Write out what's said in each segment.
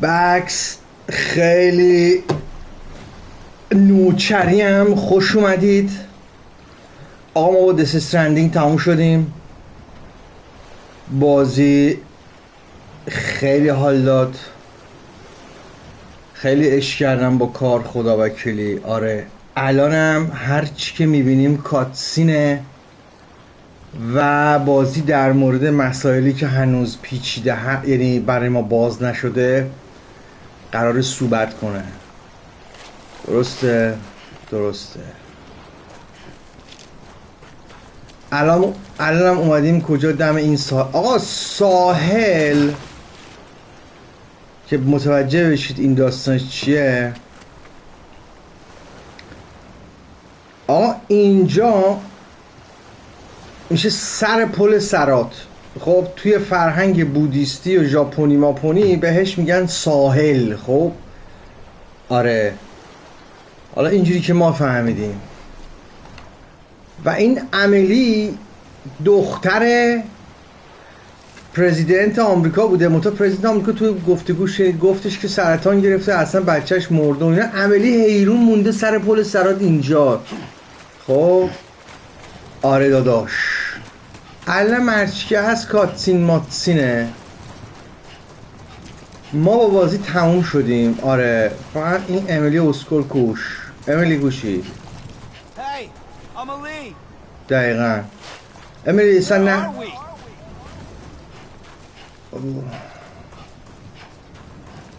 بکس خیلی نوچریم. خوش اومدید آقا. ما با استرندینگ تموم شدیم. بازی خیلی حال داد، خیلی عشق کردم با کار، خدا وکیلی. آره الانم هر چی که میبینیم کاتسینه و بازی در مورد مسائلی که هنوز پیچیده یعنی برای ما باز نشده قرار صحبت کنه. درسته. الانم اومدیم کجا؟ دم این آقا ساحل که متوجه بشید این داستانش چیه. آقا اینجا میشه سر پل سرات. خب توی فرهنگ بودیستی و ژاپنی ماپونی بهش میگن ساحل. خب آره حالا اینجوری که ما فهمیدیم. و این امیلی دختر پرزیدنت آمریکا بوده. پرزیدنت آمریکا توی گفتگوش گفتش که سرطان گرفته، اصلا بچهش مرده. اینا امیلی حیرون مونده سر پل سرات اینجا. خب آره داداش الان مرچی که هست کاتسین ماتسینه. ما با بازی تموم شدیم. آره فقط این امیلی اسکول کوش. امیلی گوشی دقیقا امیلی اصلا نه.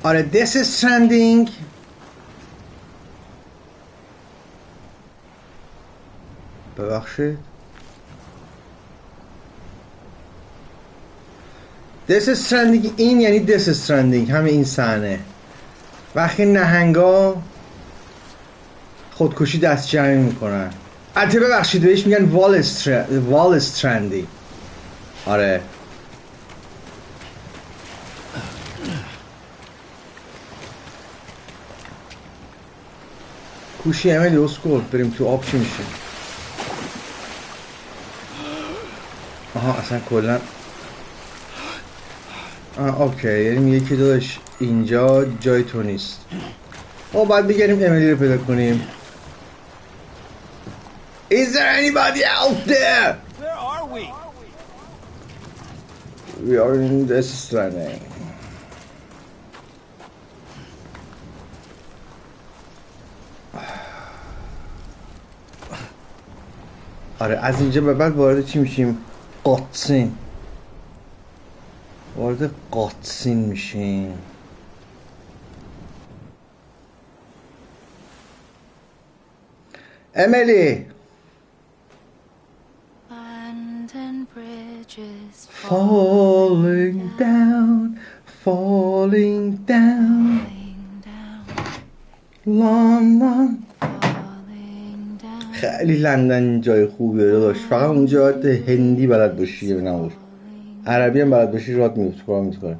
آره this is trending. ببخشید this is trending. این یعنی this is trending. همه این صحنه وقتی نهنگا خودکشی دست جمعی میکنن. البته ببخشید بهش میگن وال استرندی. آره کوشی امیلی اسکول. بریم تو آب چی میشه؟ آها اصلا کلا اوکی یعنی میگه که داداش اینجا جای تو نیست. ما باید بگیریم امیلی رو پیدا کنیم. Is there anybody out there? Where are we? We are in this stranding. آره از اینجا به بعد وارد چی میشیم؟ قاتسین. وارد قاتسین میشیم. امیلی falling down London. خیلی لندن جای خوبیه داداش. فقط اونجا هندی بلد باشی نباش، عربی هم بلد باشی رات میفت کار میکنه.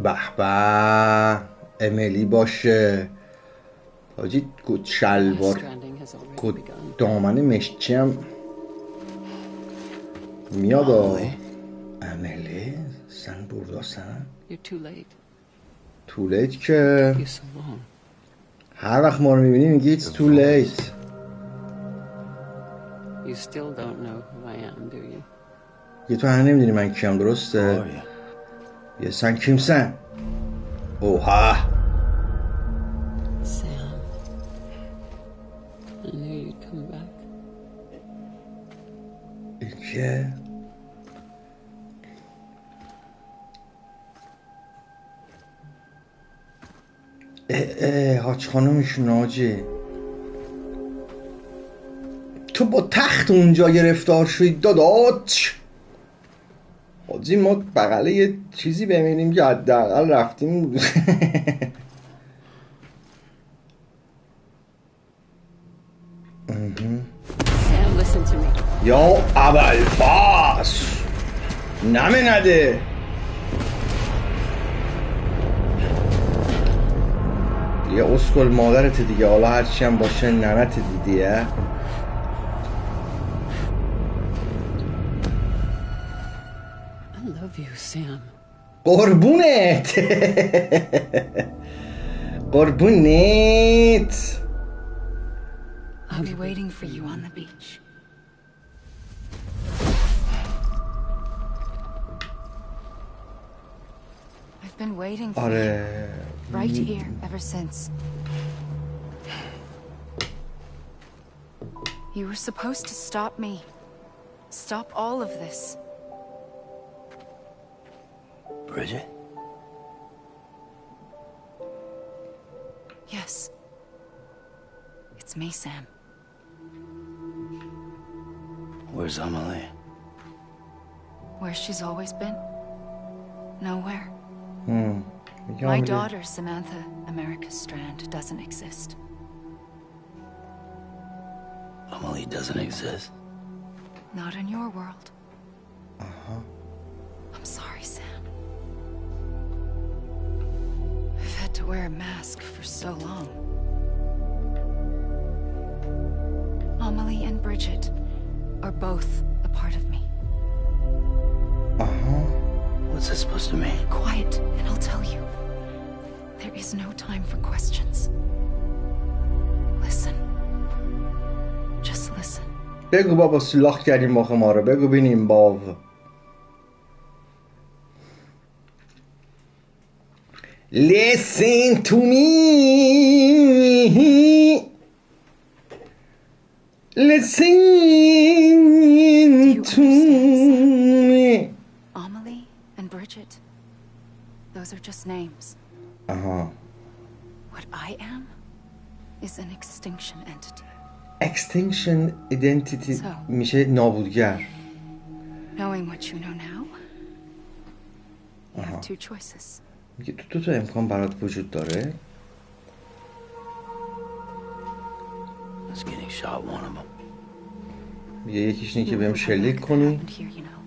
به به امیلی باشه حاجی. شلوار دامن مشچی هم میاد. امیلی سن برداسن too late که هر وقت ما رو میبینی میگی it's too late. یه تو هنه نمیدونی من کیم. درسته؟ یه سن کیمسن. اوها این که حاج خانومشون آجی. تو با تخت اونجا گرفتار شدی داداش. حاجی ما بغله یه چیزی ببینیم که حداقل رفتیم. یا ابوالفضل نمه نده. یه اسکل مادرت دیگه. حالا هرچی هم باشه ننت دیدیه. I love you, Sam. قربونت. قربونت. I'll be waiting for you on the beach. I've been waiting for you right here ever since. You were supposed to stop me. Stop all of this. Bridget? Yes. It's me, Sam. Where's Amelie? Where she's always been. Nowhere. میگم My میگه. daughter, Samantha America Strand, doesn't exist. Amelie doesn't exist. Not in your world. I'm sorry, Sam. I've had to wear a mask for so long. Amelie and Bridget are both a part of me. What's that supposed to mean? Quiet, and I'll tell you. There is no time for questions. Listen. Just listen. بگو بابا سولاخ کردیم مخ ما رو. بگو بینیم باو. Listen to me. Listen to me. Amelie and Bridget, those are just names. What I am is an extinction entity. Extinction identity So. میشه نابودگر. Knowing what you know now, you have two choices. میگه تو دو تا امکان برات وجود داره. It's getting shot, one of them. میگه یکیش اینه که بهم شلیک کنی. Happened here, you know.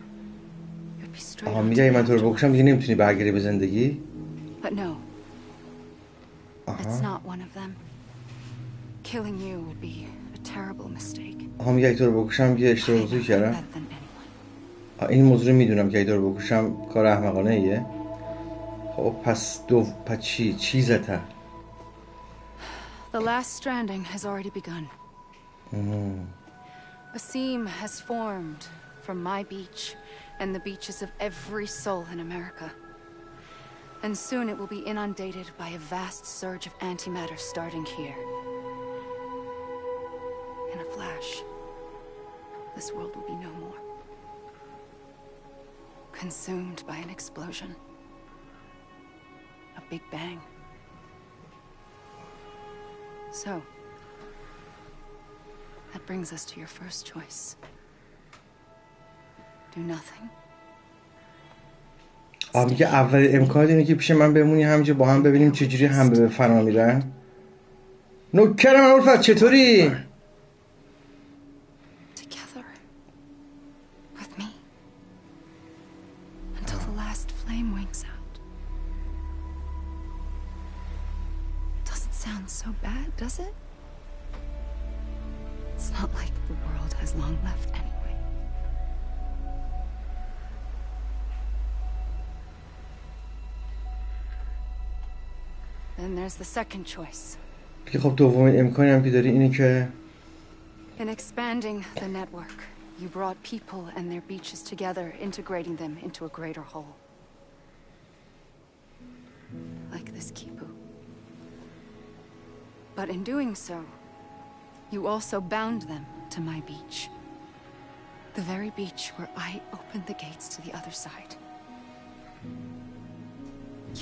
You'd be straight آها on میگه to اگه من تو رو afterlife. بکشم دیگه نمیتونی برگردی به زندگی. But no, it's not one of them. Killing you would be a terrible mistake. آها میگه اگه تو رو بکشم میگه اشتباه بزرگی کردم. Better than anyone. این موضوع رو میدونم که اگه تو رو بکشم کار احمقانه ایه. خب پس چی زته؟ The last stranding has already begun. A seam has formed from my beach and the beaches of every soul in America. And soon it will be inundated by a vast surge of antimatter starting here. In a flash, this world will be no more. Consumed by an explosion. A big bang. So, that brings us to your first choice. Do nothing. میگه اول امکان اینه که پیش من بمونی همینجا با هم ببینیم چجوری هم به فنا میرن. نوکرم ابوالفضل چطوری؟ Together. With me. Until the last flame winks out. Doesn't sound so bad, does it? It's not like the world has long left anyway. Then there's the second choice. که خب دومین امکانی هم که داری اینه که In expanding the network, you brought people and their beaches together, integrating them into a greater whole. Like this kipu. But in doing so, you also bound them to my beach. The very beach where I opened the gates to the other side.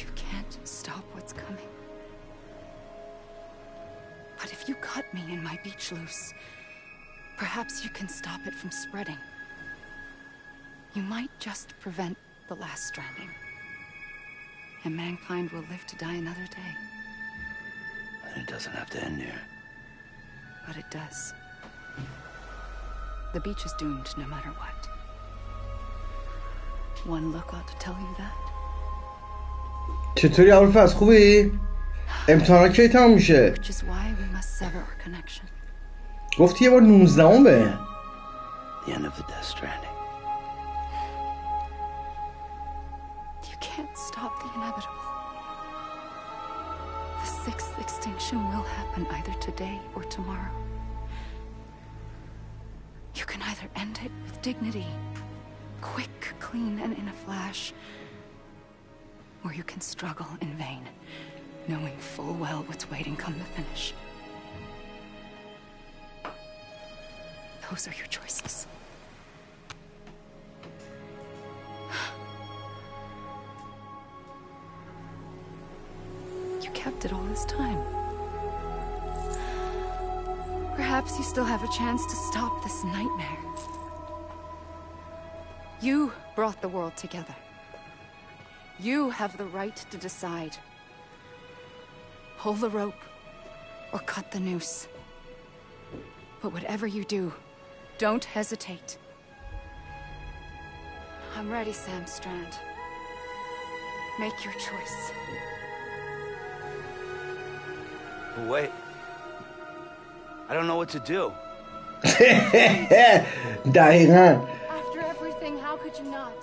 You can't stop what's coming. But if you cut me and my beach loose, perhaps you can stop it from spreading. You might just prevent the last stranding. And mankind will live to die another day. And it doesn't have to end here. But it does. The beach is doomed no matter what. One look ought to tell you that. چطوری ابوالفضل خوبی؟ امتحانات کی تموم میشه؟ Which is why we must sever our connection. گفتی یه بار 19 به The end of the Death Stranding. stop the inevitable. The sixth extinction will happen either today or tomorrow. You can either end it with dignity, quick, clean, and in a flash, or you can struggle in vain, knowing full well what's waiting come the finish. Those are your choices. You kept it all this time. Perhaps you still have a chance to stop this nightmare. You brought the world together. You have the right to decide. Pull the rope or cut the noose. But whatever you do, don't hesitate. I'm ready, Sam Strand. Make your choice. Wait. I don't know what to do. دقیقاً. After everything, how could you not?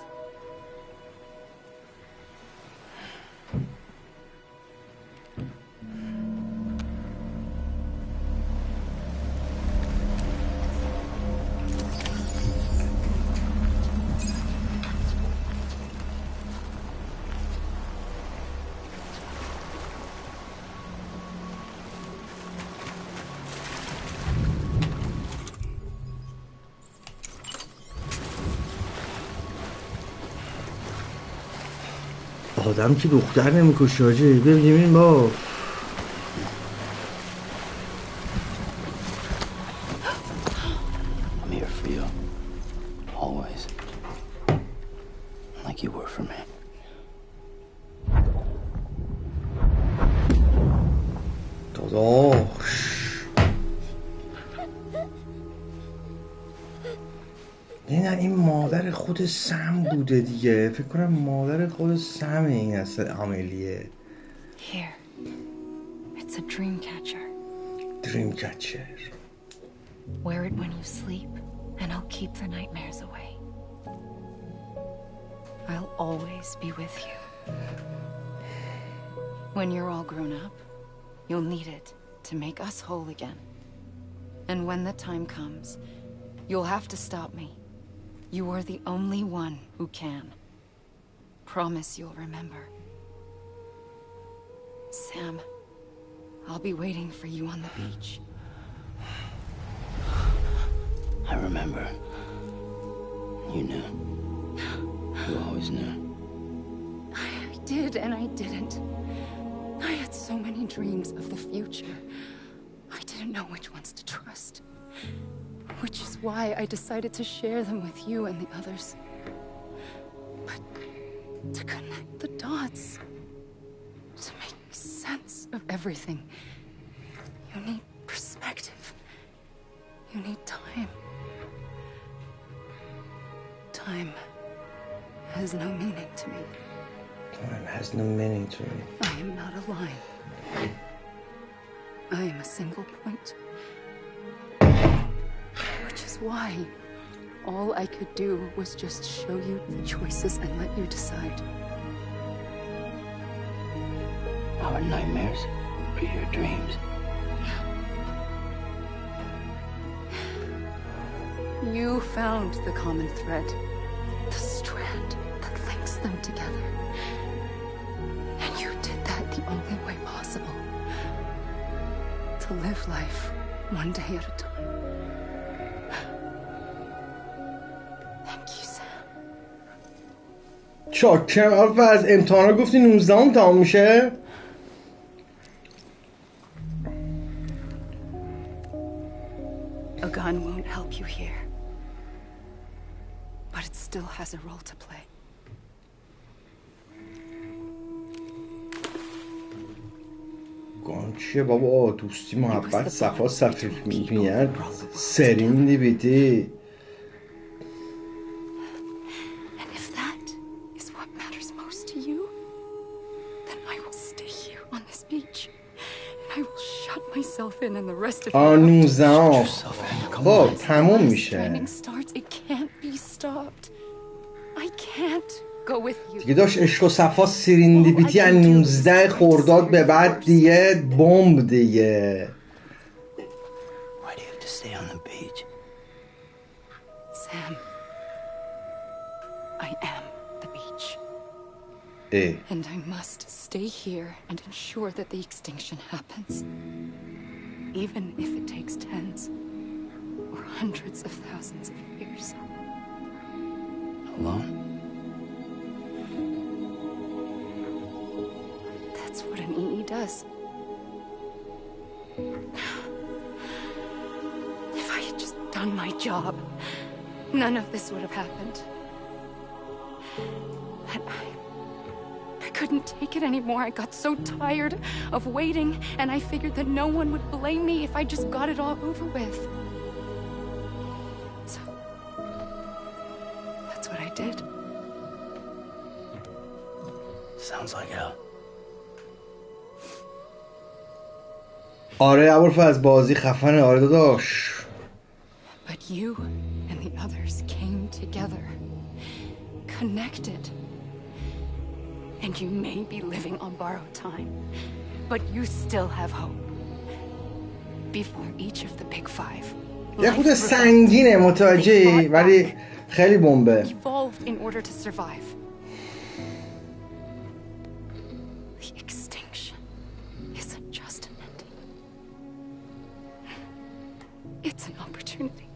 آدم که دختر نمیکشه حاجی. ببینیم این با I'm here for you. Always. Like you were for me. داداش نه این مادر خود سم بوده دیگه. فکر کنم مادر خود سم این اصلا عملیه. Here. It's a dream catcher. دریم کچر. Wear it when you sleep, and I'll keep the nightmares away. I'll always be with you. When you're all grown up, you'll need it to make us whole again. And when the time comes, you'll have to stop me. You are the only one who can. Promise you'll remember. Sam, I'll be waiting for you on the beach. I remember. You knew. You always knew. I did and I didn't. I had so many dreams of the future. I didn't know which ones to trust. Which is why I decided to share them with you and the others. But to connect the dots, to make sense of everything, you need perspective. You need time. Time has no meaning to me. Time has no meaning to me. I am not a line. I am a single point. Which is why all I could do was just show you the choices and let you decide. Our nightmares are your dreams. You found the common thread, the strand that links them together. And you did that the only way possible. To live life one day at a time. Thank you, Sam. چاکم. اول از امتحانا گفتی 19 تمام میشه. A gun won't help you here. But it still has a role to play. گان چیه بابا؟ دوستی محبت صفا صفیف میاد سرین دیویدی. And if that is what matters most to you, then I will stay here on this beach. And I will shut myself in and the rest of you. 19 با تموم میشه. Training starts. It can't be stopped. I can't go with you. دیگه داشت عشق و صفا سیریندیپیتی از 19 خرداد به بعد دیگه بمب دیگه. Why do you have to stay on the beach? Sam, I am the beach. And I must stay here and ensure that the extinction happens. Even if it takes tens or hundreds of thousands of years. Alone? That's what an EE does. If I had just done my job, none of this would have happened. But I couldn't take it anymore. I got so tired of waiting, and I figured that no one would blame me if I just got it all over with. So that's what I did. Sounds like hell. آره ابوالفضل از بازی خفنه. آره داداش. But you and the others came together, connected. And you may be living on borrowed time, but you still have hope. Before each of the big five. یه خود سنگینه متوجهی ولی خیلی بمبه. Evolved in order to survive. The extinction isn't just an ending. It's an opportunity.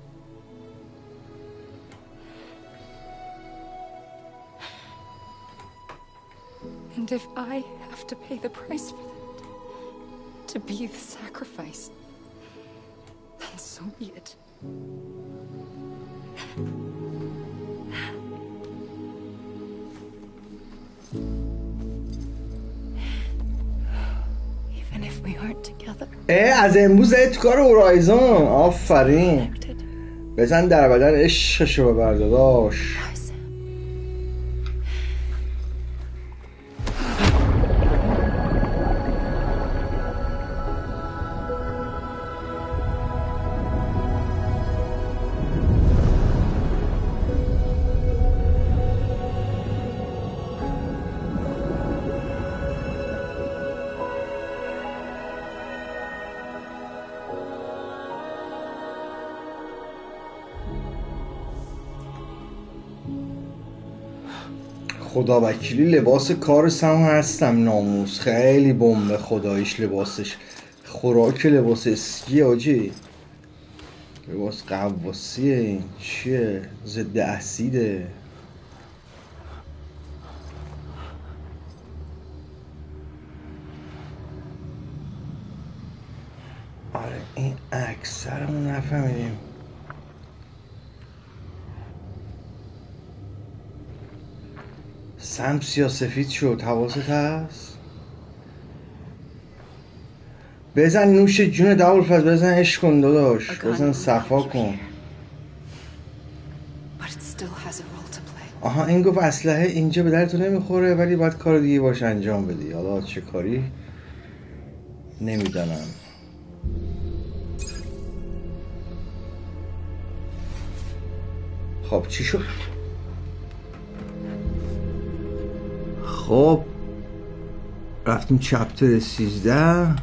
And if I have to pay the price for that, to be the sacrifice, then so be it. Even if we aren't together. از امروز تو کار اورایزون. آفرین. بزن در بدن عشقشو ببر داداش. خدا وکیلی لباس کار سم هستم ناموس. خیلی بمبه خداییش لباسش. خوراک لباس اسکیه آجی. لباس قواسیه. این چیه؟ ضد اسیده. آره این اکثرمون نفهمیدیم. سم سیاسفید شد. حواست هست؟ بزن نوش جون ابوالفضل. بزن عشق کن داداش. بزن صفا کن. آها این گفت اسلحه اینجا به درتون نمیخوره ولی باید کار دیگه باش انجام بدی. حالا چه کاری نمیدانم. خب چی شد؟ خب رفتیم چپتر 13.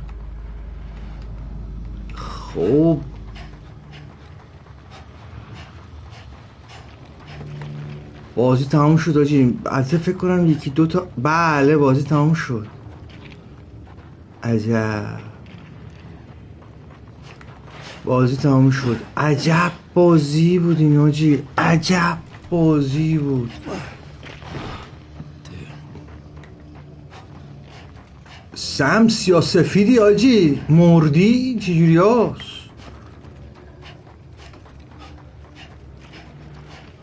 خب بازی تموم شد آجی. البته فکر کنم یکی دوتا. بله بازی تموم شد. عجب بازی تموم شد. عجب بازی بود این آجی. عجب بازی بود. سم سیاسفیدی آجی. مردی چجوری هست؟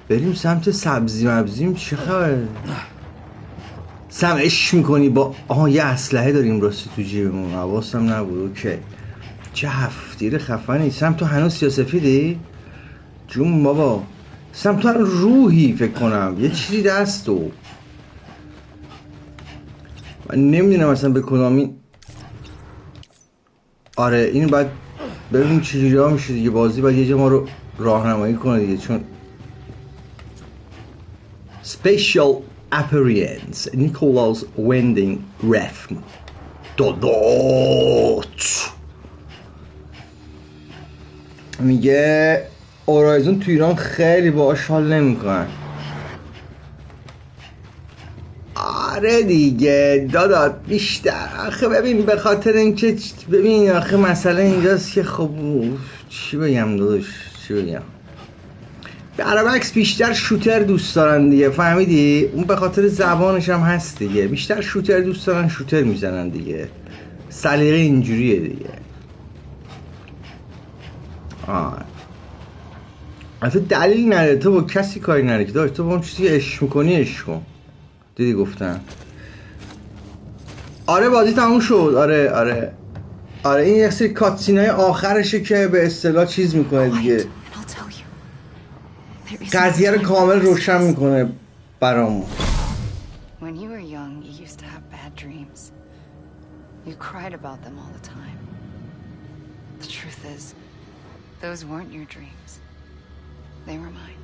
بریم سمت سبزی مبزیم. چه خبره؟ سم عشق میکنی با آها یه اسلحه داریم راستی تو جیبمون. حواسم نبود. اوکی چه هفتیر خفنی. سم تو هنوز سیاسفیدی؟ جون بابا. سم تو هنوز روحی فکر کنم. یه چیزی دستو من نمیدونم اصلا به کدامی. آره اینو باید ببینیم چجوری ها میشه دیگه. بازی باید یه جا ما رو راهنمایی کنه دیگه چون سپیشال appearance نیکولاس ویندینگ رفت دادات. میگه اورایزون تو ایران خیلی باهاش حال نمیکنن. آره دیگه دادات بیشتر آخه ببین به خاطر اینکه ببین آخه مسئله اینجاست که خب چی بگم داداش چی بگم، برعکس بیشتر شوتر دوست دارن دیگه، فهمیدی؟ اون به خاطر زبانش هم هست دیگه، بیشتر شوتر دوست دارن شوتر میزنن دیگه، سلیقه اینجوریه دیگه. اصلا دلیل نداره تو با کسی کاری نداره که داشت، تو با اون چیزی عشق میکنی عشق کن. دیدی گفتن آره بازی تموم شد. آره این یک سری کاتسینای آخرشه که به اصطلاح چیز میکنه دیگه، قضیه رو کامل روشن میکنه برامون. When you were young, you used to have bad dreams. You cried about them all the time. The truth is, those weren't your dreams. They were mine.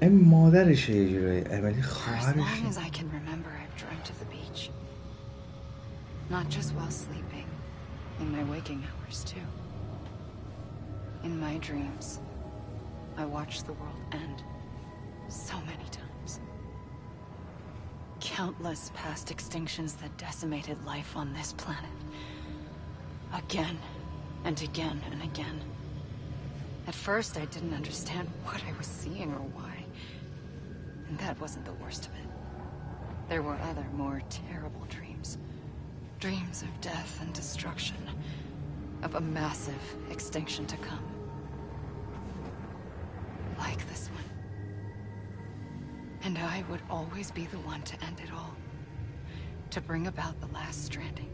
این مادرشه یه جورایی، امیلی خواهرشه. For as long as I can remember, I've dreamt of the beach. Not just while sleeping, in my waking hours too. In my dreams, I watched the world end so many times. Countless past extinctions that decimated life on this planet. Again and again and again. At first, I didn't understand what I was seeing or why. And that wasn't the worst of it. There were other, more terrible dreams. Dreams of death and destruction. Of a massive extinction to come. Like this one. And I would always be the one to end it all. To bring about the last stranding.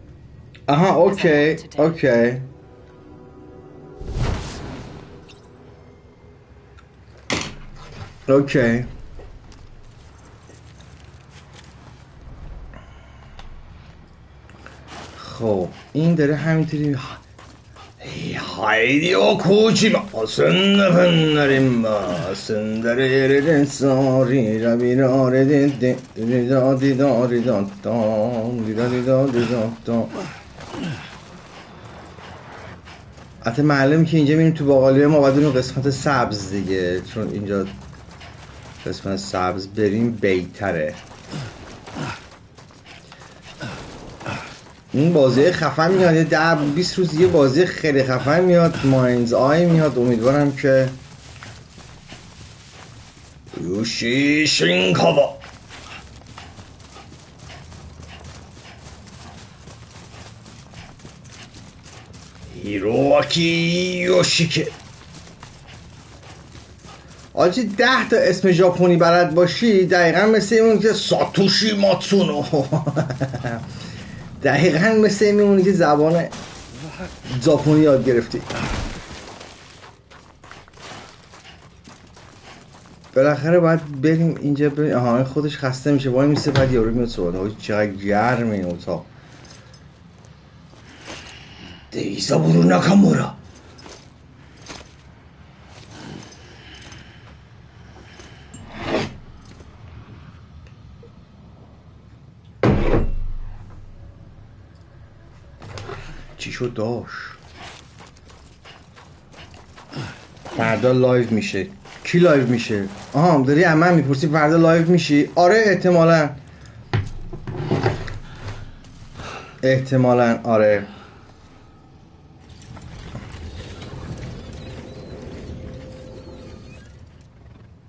Okay. خب این داره همینطوری هایدی و کوچی با سندریم با سندرین ساری را بیراره دیدادی داری دادان. حتی معلومه که اینجا میریم تو باقالیه ما باید اون قسمت سبز دیگه، چون اینجا قسمت سبز بریم بیتره. این بازی خفن میاد، یه 10-20 روز یه بازی خیلی خفن میاد، ماینز آی میاد. امیدوارم که یوشی شینکاوا هیروکی یوشیکه آجی 10 تا اسم ژاپنی بلد باشی دقیقا مثل اون که ساتوشی ماتسونو دقیقا مثل میمونی که زبان ژاپنی یاد گرفتی. بالاخره باید بریم اینجا بریم. آها این خودش خسته میشه وای میسه، بعد یارو میاد صحبت. آجی چقدر گرمه این اتاق. دیسا برو ناکامورا. چی شد داش؟ فردا لایو میشه. کی لایو میشه؟ آها داری من میپرسی فردا لایو میشی؟ آره احتمالاً آره.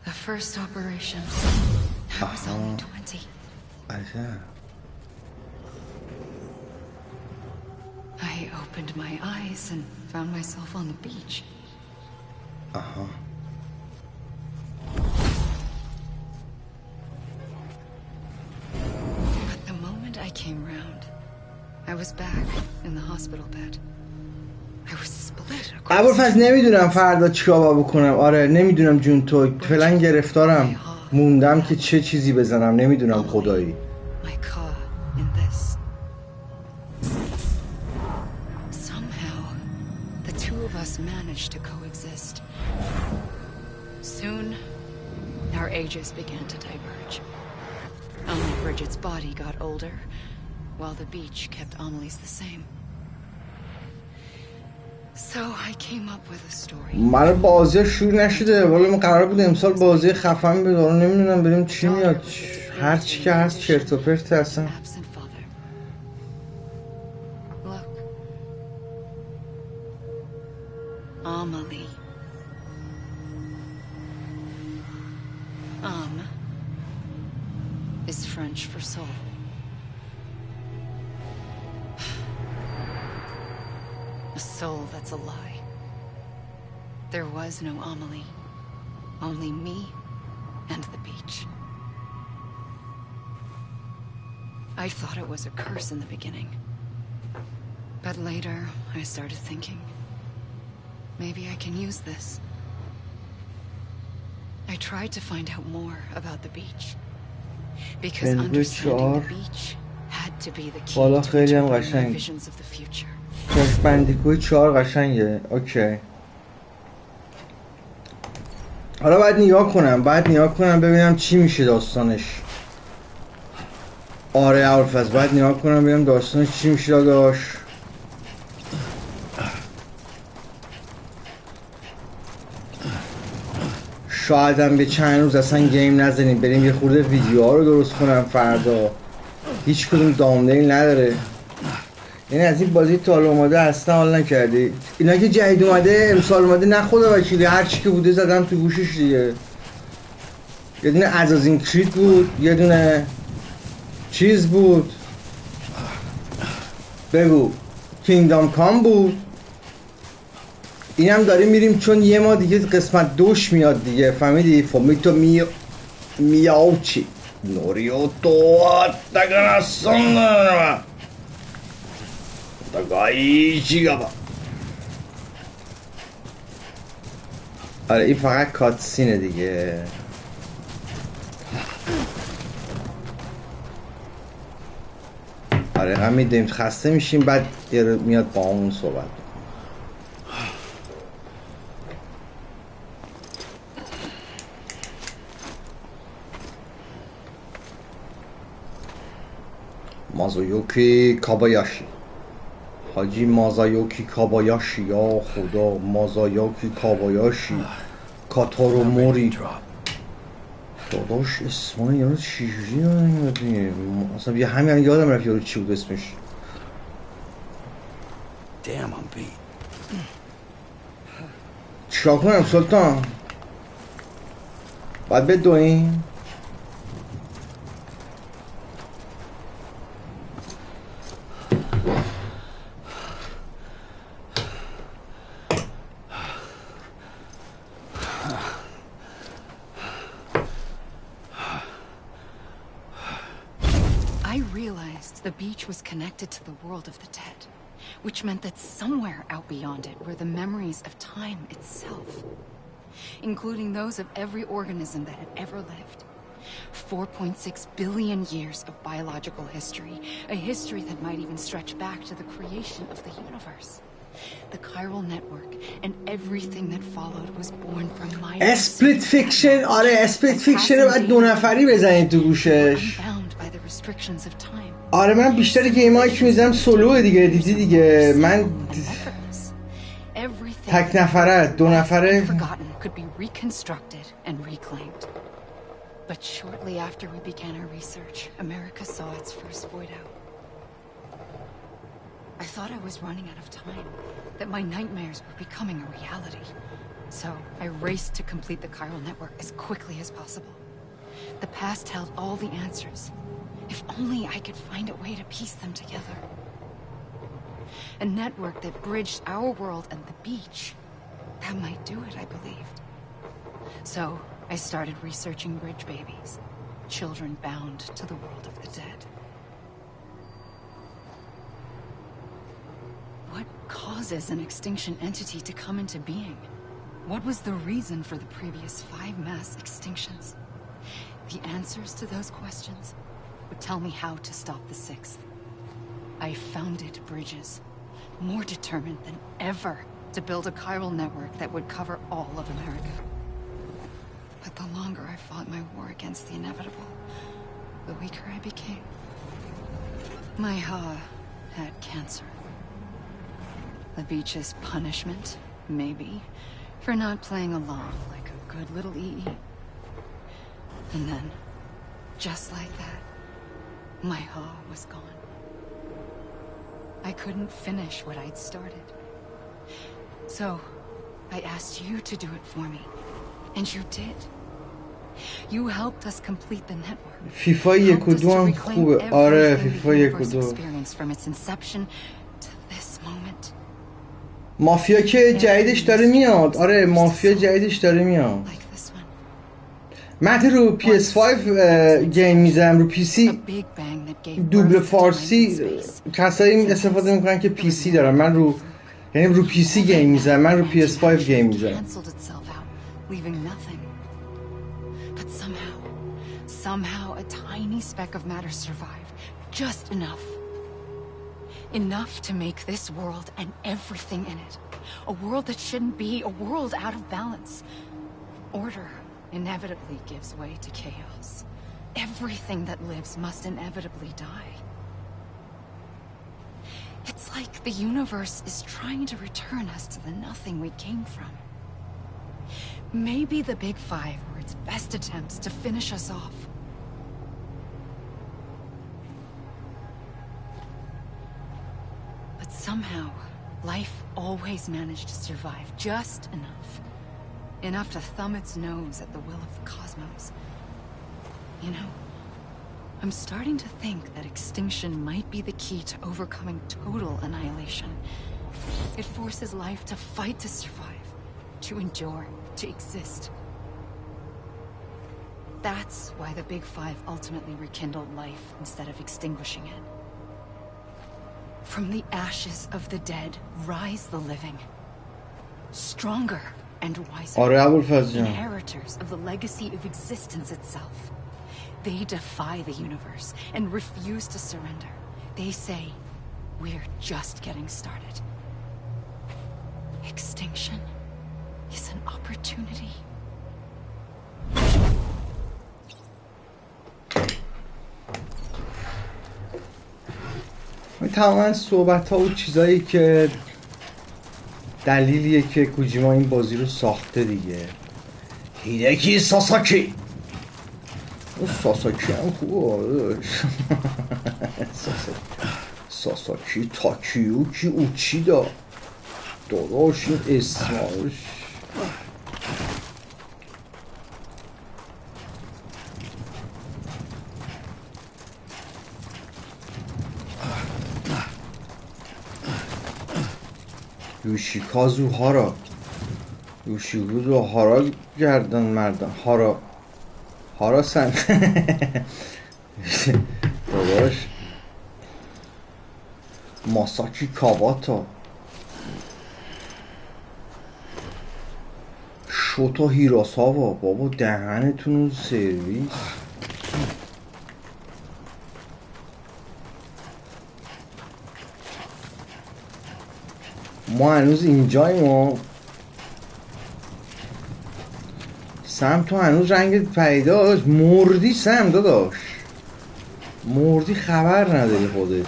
The first operation. I was only 20. I opened my eyes and found myself on the beach. But the moment I came round, I was back in the hospital bed. I was split across. ابوالفضل نمیدونم فردا چیکار بکنم. آره نمیدونم جون تو، فعلا گرفتارم، موندم که چه چیزی بزنم، نمیدونم خدایی. Managed to coexist. Soon, our ages began to diverge. Bridget's body got older, while the beach kept Amelie's the same. So I came up with a story. مال بازی شروع نشده، ولی من قرار بود امسال بازی خفن بدارم، نمیدونم بریم چی میاد. هر چی که هست چرت و پرت هستن. Amelie. Is French for soul. A soul that's a lie. There was no Amelie. Only me and the beach. I thought it was a curse in the beginning. But later, I started thinking, maybe I can use this. I tried to find out more about the beach. Because understanding the beach had to be the key to my visions of the future. کراش بندیکوی 4 قشنگه. اوکی. حالا باید نگاه کنم ببینم چی میشه داستانش. آره اولفز باید نگاه کنم ببینم داستانش چی میشه داداش. شاید هم به چند روز اصلا گیم نزنیم، بریم یه خورده ویدیوها رو درست کنم فردا. هیچ کدوم دامنیل نداره. یعنی از این بازی تا حالا اومده اصلا حال نکردی. اینا که جدید اومده امسال اومده، نه خدا وکیلی هر چی که بوده زدم تو گوشش دیگه. یه دونه اساسین کرید بود، یه دونه چیز بود، بگو کینگدام کام بود. اینم داریم میریم چون یه ما دیگه قسمت 2 میاد دیگه، فهمیدی؟ فامیتو میاوچی نوریوتو تاگاناسون گاهی چیگا. آره این فقط کاتسینه دیگه. آره هم میدونیم خسته میشیم، بعد میاد با اون صحبت. مازایوکی کابایاشی، حاجی مازایوکی کابایاشی، یا خدا مازایوکی کابایاشی کاتارو موری. داداش اسمان یارو چیجوری نمیدونی اصلا، یه همین یادم رفت یارو چی بود اسمش. چیکار کنم سلطان؟ باید بدویم؟ The beach was connected to the world of the dead, which meant that somewhere out beyond it were the memories of time itself, including those of every organism that had ever lived. 4.6 billion years of biological history, a history that might even stretch back to the creation of the universe. The chiral network and everything that followed was born from my split fiction. آره split fiction رو باید 2 نفری بزنید تو گوشش. آره من بیشتر گیمایی که میزنم سولو دیگه، دیدی دیگه، من تک نفره 2 نفره. But shortly after we began our research, America saw its first void out. I thought I was running out of time, that my nightmares were becoming a reality. So I raced to complete the chiral network as quickly as possible. The past held all the answers. If only I could find a way to piece them together. A network that bridged our world and the beach. That might do it, I believed. So I started researching bridge babies, children bound to the world of the dead. What causes an extinction entity to come into being? What was the reason for the previous 5 mass extinctions? The answers to those questions would tell me how to stop the 6th. I founded bridges, more determined than ever to build a chiral network that would cover all of America. But the longer I fought my war against the inevitable, the weaker I became. My Ha had cancer. The beach's punishment, maybe, for not playing along like a good little EE. And then, just like that, my Ha was gone. I couldn't finish what I'd started. So, I asked you to do it for me. And you did. You helped us complete the network. فیفا 1 و 2 هم خوبه. آره فیفا 1 و 2. مافیا که جدیدش داره میاد. آره مافیا جدیدش داره میاد. من رو PS5 گیم میزنم، رو PC دوبل فارسی کسایی استفاده میکنن که PC دارن. من رو یعنی رو PC گیم میزنم، من رو PS5 گیم میزنم. Somehow a tiny speck of matter survived, just enough. Enough to make this world and everything in it a world that shouldn't be, a world out of balance. Order inevitably gives way to chaos. Everything that lives must inevitably die. It's like the universe is trying to return us to the nothing we came from. Maybe the Big Five were its best attempts to finish us off. But somehow, life always managed to survive just enough. Enough to thumb its nose at the will of the cosmos. You know, I'm starting to think that extinction might be the key to overcoming total annihilation. It forces life to fight to survive, to endure, to exist. That's why the Big Five ultimately rekindled life instead of extinguishing it. From the ashes of the dead rise the living, stronger and wiser, inheritors of the legacy of existence itself. They defy the universe and refuse to surrender. They say, we're just getting started. Extinction is an opportunity. تماما صحبت ها و چیزایی که دلیلیه که کوجیما این بازی رو ساخته دیگه. هیدکی ساساکی، اون ساساکی هم خوبه. ساساکی تاکیوکی اوچیدا داداش، این اسماش یوشیکازو هارا، یوشیکازو هارا گردن مردن هارا سن داداش. ماساکی کاواتا، شوتا هیراساوا. بابا دهنتون سرویس. ما هنوز اینجاییم و سم تو هنوز رنگ پیداش. مردی سم داداش، مردی خبر نداری خودت.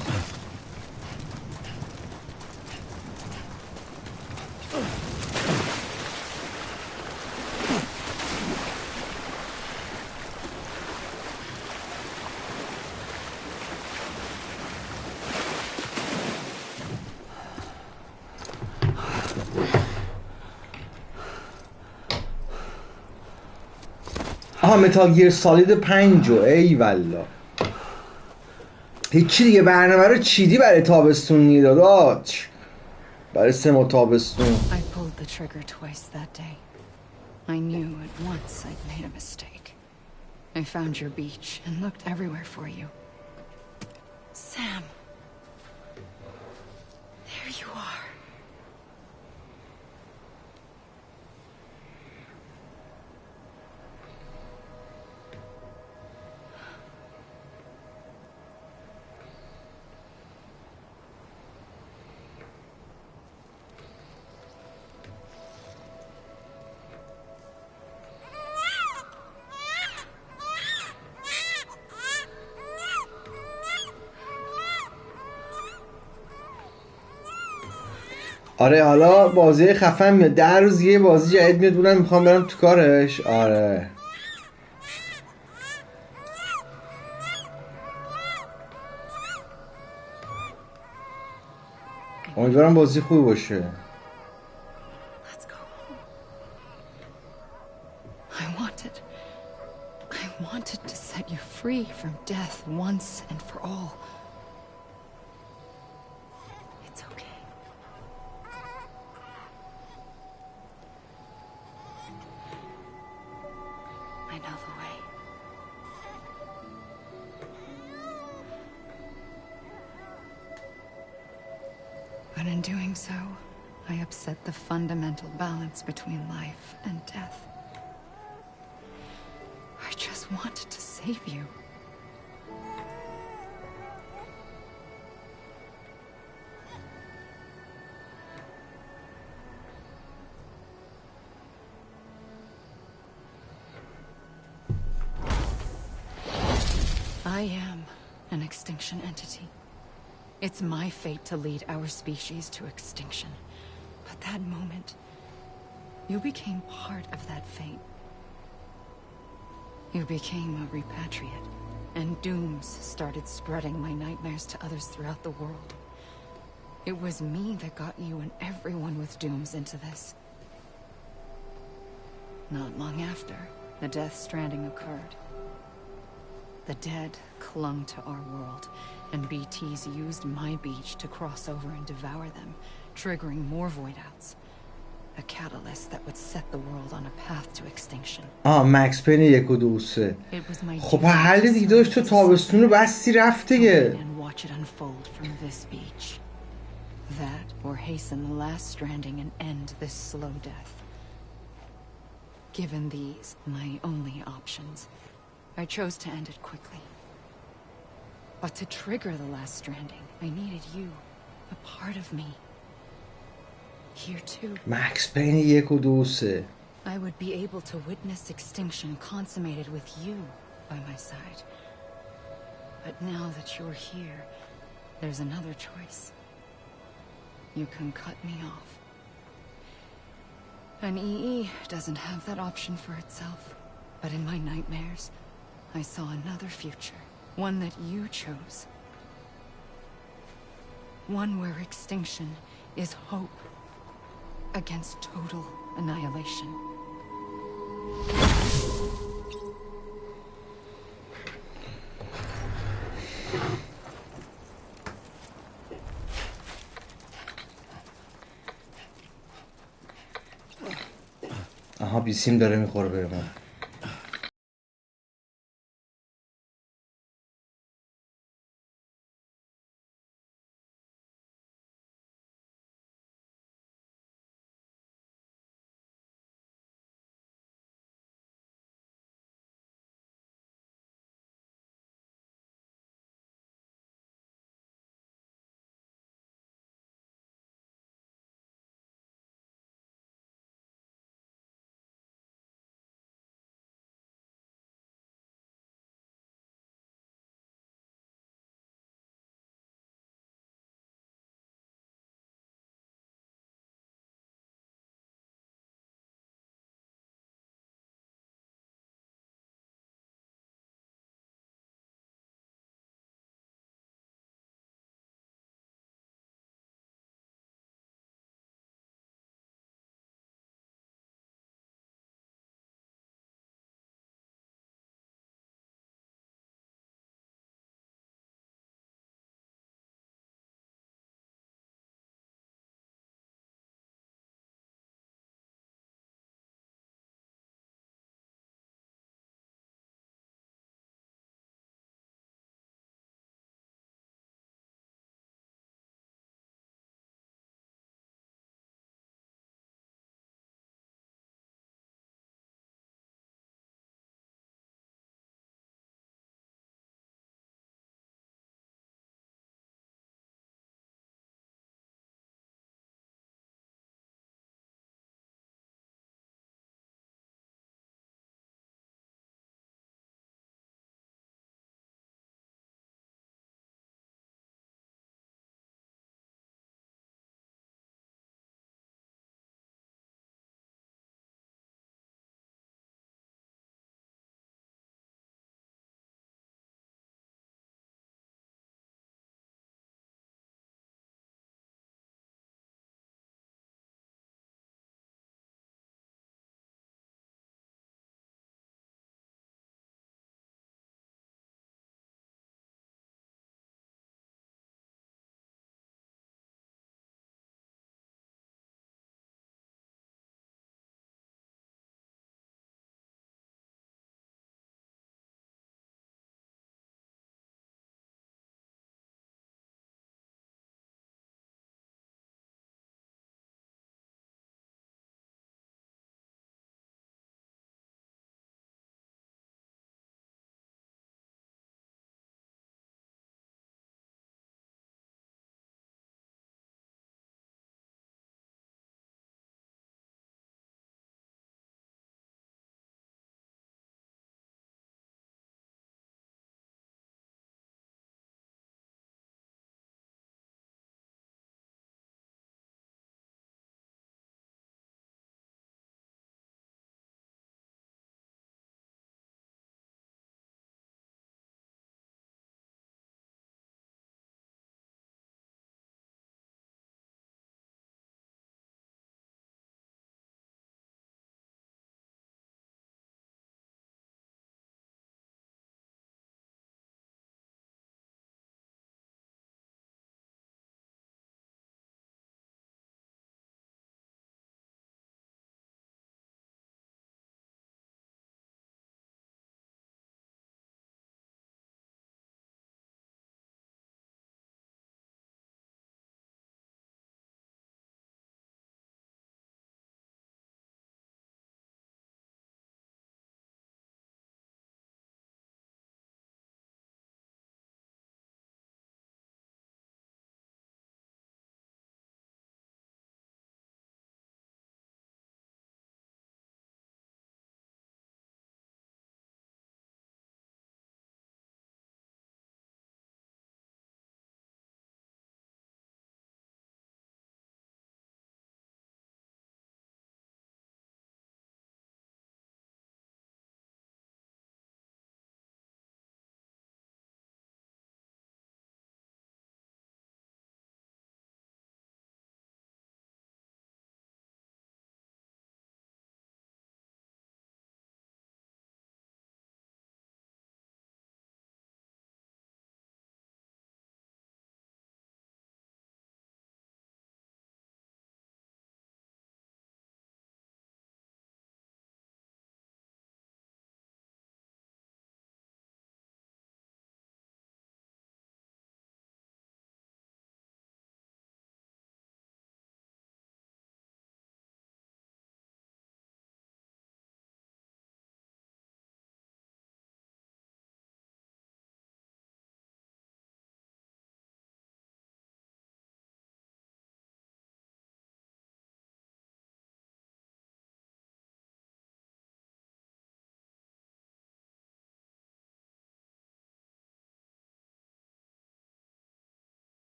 آها متال گیر سالید 5 ای والله. هیچی دیگه، برنامه رو چیدی برای تابستون نیداداش، برای 3 ماه تابستون. I pulled the trigger twice that day. I knew at once I'd made a mistake. I found your beach and looked everywhere for you. Sam. There you are. آره حالا بازی خفن میاد، 10 روز یه بازی جدید میاد، اونم میخوام برم تو کارش. آره امیدوارم بازی خوب باشه. Let's go home. I wanted to set you free from death once and for all. It's okay. I know the way. But in doing so, I upset the fundamental balance between life and death. I just wanted to save you. I am an extinction entity. It's my fate to lead our species to extinction. But that moment, you became part of that fate. You became a repatriate, and dooms started spreading my nightmares to others throughout the world. It was me that got you and everyone with dooms into this. Not long after, the Death Stranding occurred. The dead clung to our world, and BTs used my beach to cross over and devour them, triggering more void outs. A catalyst that would set the world on a path to extinction. مکس پین 1 و 2 و 3. خب حل دیگه داشت، تو تابستون رو بستی رفت دیگه. And watch it unfold from this beach. That or hasten the last stranding and end this slow death. Given these, my only options, I chose to end it quickly. But to trigger the last stranding, I needed you, a part of me. Here too. مکس پین 1 و 2 و 3. I would be able to witness extinction consummated with you by my side. But now that you're here, there's another choice. You can cut me off. An EE doesn't have that option for itself. But in my nightmares, I saw another future. One that you chose. One where extinction is hope against total annihilation. آها بیسیم داره میخوره به ما.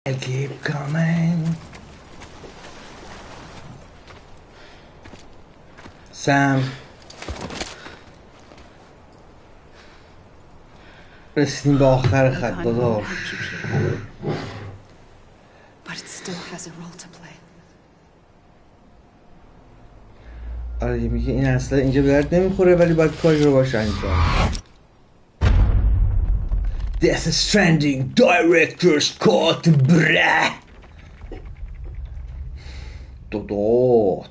I keep coming. سم رسیدیم به آخر خط داداش. آره میگه این اصلا اینجا به درد نمیخوره ولی باید کاری رو باش انجام. Death Stranding Director's Cut بره داداش.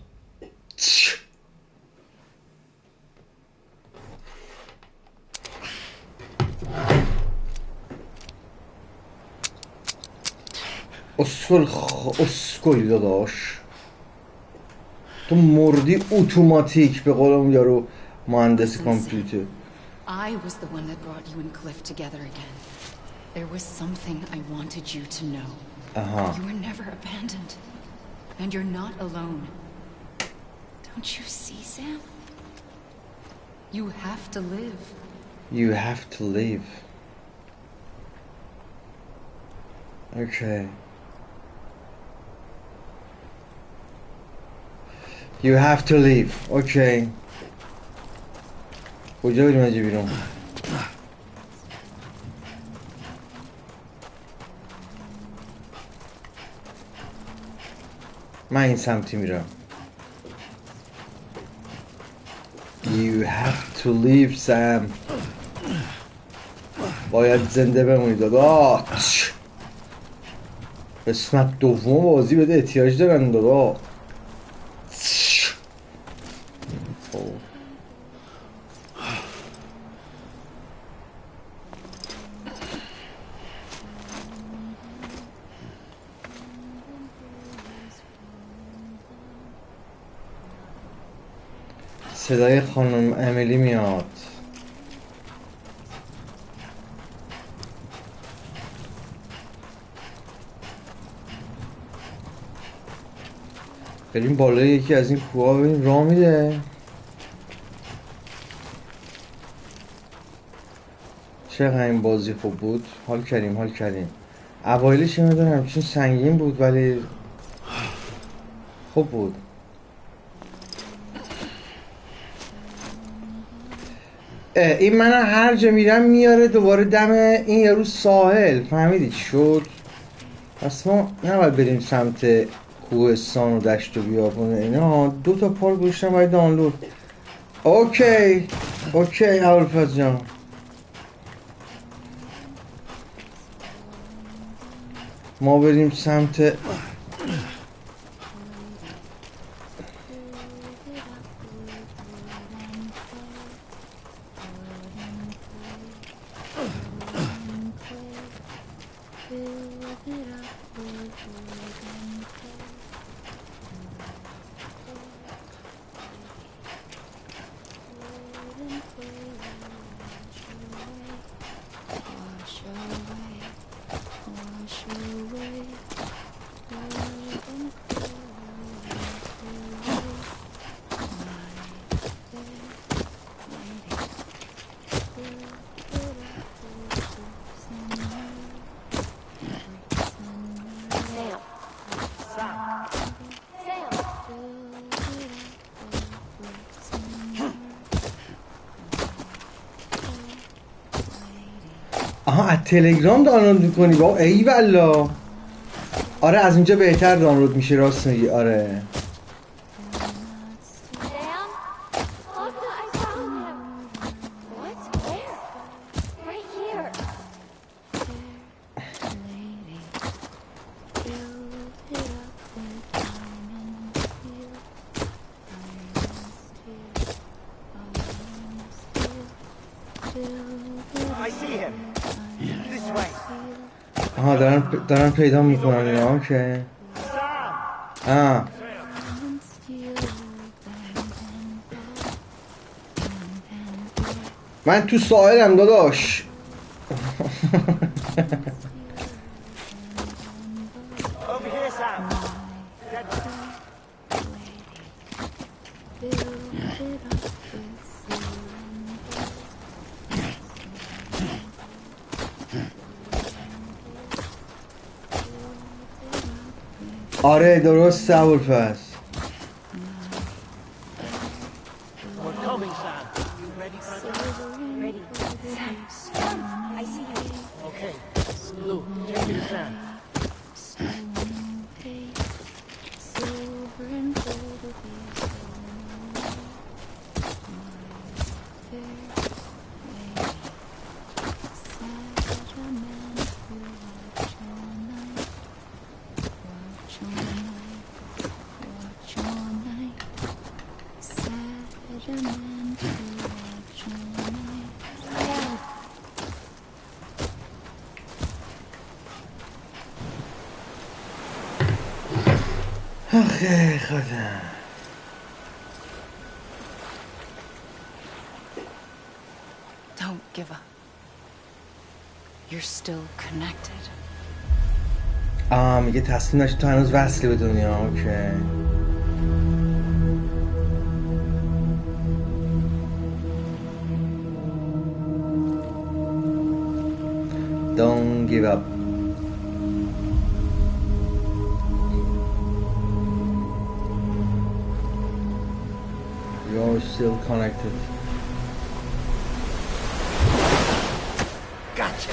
اسکلی داداش تو مردی اتوماتیک به قول اون یارو مهندس کامپیوتر. I was the one that brought you and Cliff together again. There was something I wanted you to know. You were never abandoned. And you're not alone. Don't you see, Sam? You have to live. You have to live. Okay. You have to leave. Okay. کجا بریم اجی بیرون؟ من این سمتی میرم. You have to leave Sam. باید زنده بمونی داداش. قسمت دوم بازی بده احتیاج دارن داداش. صدای خانم امیلی میاد. بریم بالای یکی از این کوها ببینیم راه میده. چقدر این بازی خوب بود. حال کردیم. اوایلش نمیدونم همچین سنگین بود ولی خوب بود. این من هر جا میرم میاره دوباره دم این یارو ساحل. فهمیدی چی شد؟ پس ما نباید بریم سمت کوهستان و دشت و بیابون اینا. 2 تا پارک گوشتم باید دانلود. اوکی ابوالفضل جان. ما بریم سمت از تلگرام دانلود میکنی با ای والله. آره از اینجا بهتر دانلود میشه. راست میگی. آره دارن پیدا میکنن اینا. اوکی. من تو ساحلم داداش. آره درست ابوالفضل. آخه خدا. Don't give up. You're still connected. میگه تصمیم داشتی تو هنوز وصلی به دنیا. اوکی. Don't give up. You're still connected. Gotcha.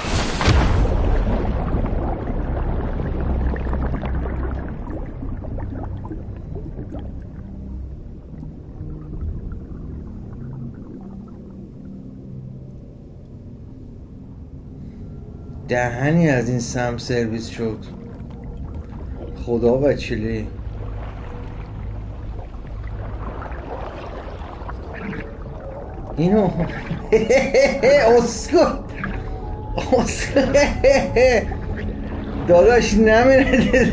دهنی از این سم سرویس شد. خدا وکیلی. اینو اسکو داداش نمیره.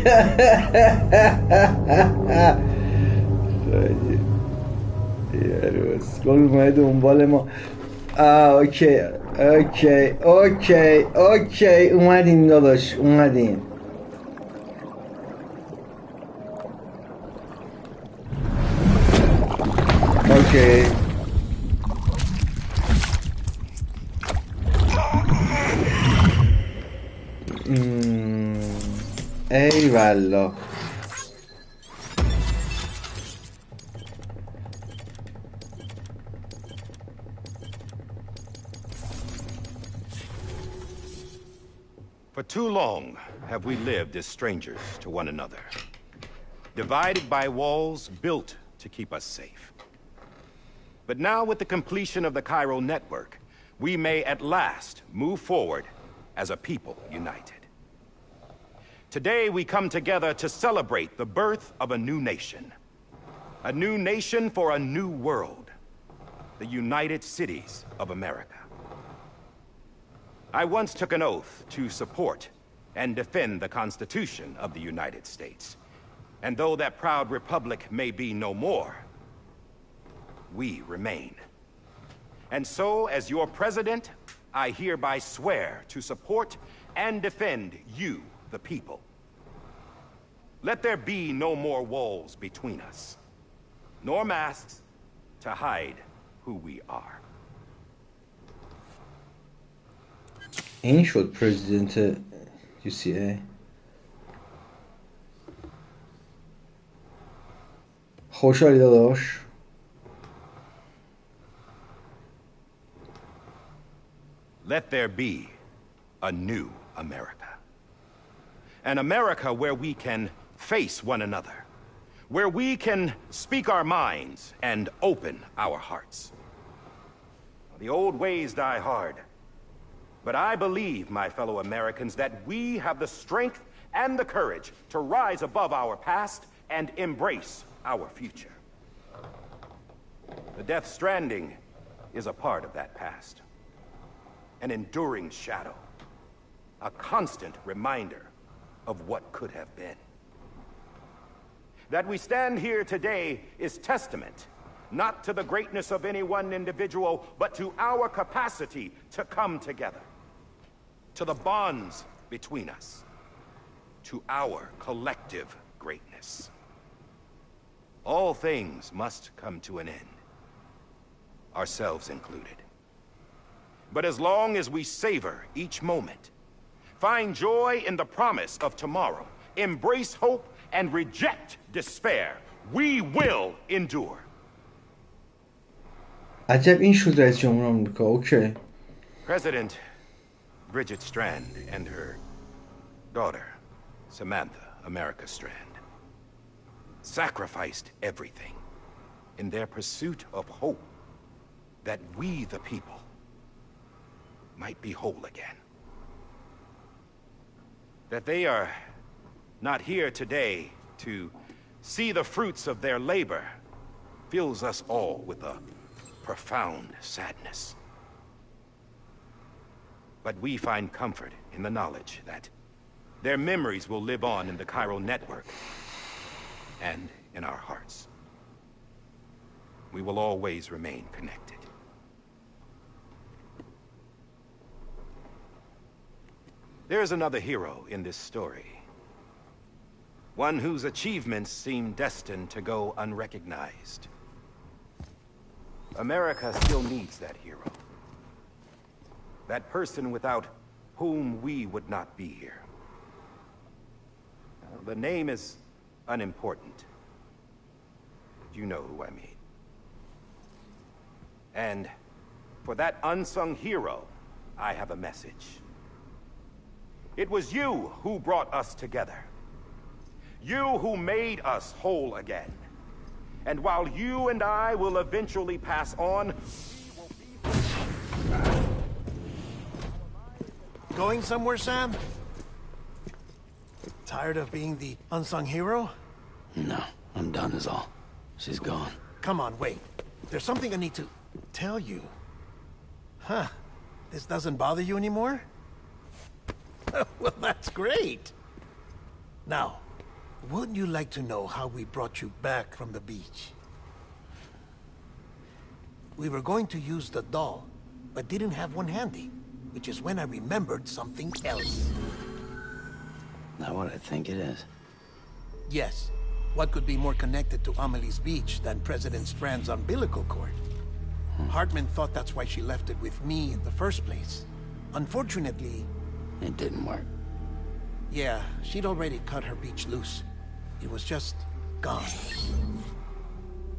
یارو اسکو اومد دنبال ما. اوکی اوکی اوکی اوکی اومدیم داداش اومدیم. اوکی ای والله. For too long have we lived as strangers to one another, divided by walls built to keep us safe. But now, with the completion of the Cairo network, we may at last move forward as a people united. Today we come together to celebrate the birth of a new nation for a new world, the United Cities of America. I once took an oath to support and defend the Constitution of the United States. And though that proud republic may be no more, we remain. And so, as your president, I hereby swear to support and defend you, the people. Let there be no more walls between us, nor masks to hide who we are. این شد پرزیدنت UCA. خوشحالی داداش. Let there be a new America. An America where we can face one another, where we can speak our minds and open our hearts. The old ways die hard. But I believe, my fellow Americans, that we have the strength and the courage to rise above our past and embrace our future. The Death Stranding is a part of that past. An enduring shadow. A constant reminder of what could have been. That we stand here today is testament not to the greatness of any one individual, but to our capacity to come together. To the bonds between us. To our collective greatness. All things must come to an end. Ourselves included. But as long as we savor each moment, find joy in the promise of tomorrow, embrace hope, and reject despair, we will endure. عجب این شد رئیس جمهور آمریکا. اوکی. President Bridget Strand and her daughter, Samantha America Strand, sacrificed everything in their pursuit of hope that we, the people, might be whole again. That they are not here today to see the fruits of their labor fills us all with a profound sadness. But we find comfort in the knowledge that their memories will live on in the chiral network and in our hearts. We will always remain connected. There is another hero in this story. One whose achievements seem destined to go unrecognized. America still needs that hero. That person without whom we would not be here. The name is unimportant. You know who I mean. And for that unsung hero, I have a message. It was you who brought us together. You who made us whole again. And while you and I will eventually pass on, Going somewhere, Sam? Tired of being the unsung hero? No, I'm done is all. She's gone. Come on, wait. There's something I need to tell you. Huh. This doesn't bother you anymore? Well, that's great. Now, wouldn't you like to know how we brought you back from the beach? We were going to use the doll, but didn't have one handy, which is when I remembered something else. Not what I think it is. Yes. What could be more connected to Amelie's beach than President Strand's umbilical cord? Hartman thought that's why she left it with me in the first place. Unfortunately... It didn't work. Yeah, she'd already cut her beach loose. It was just gone.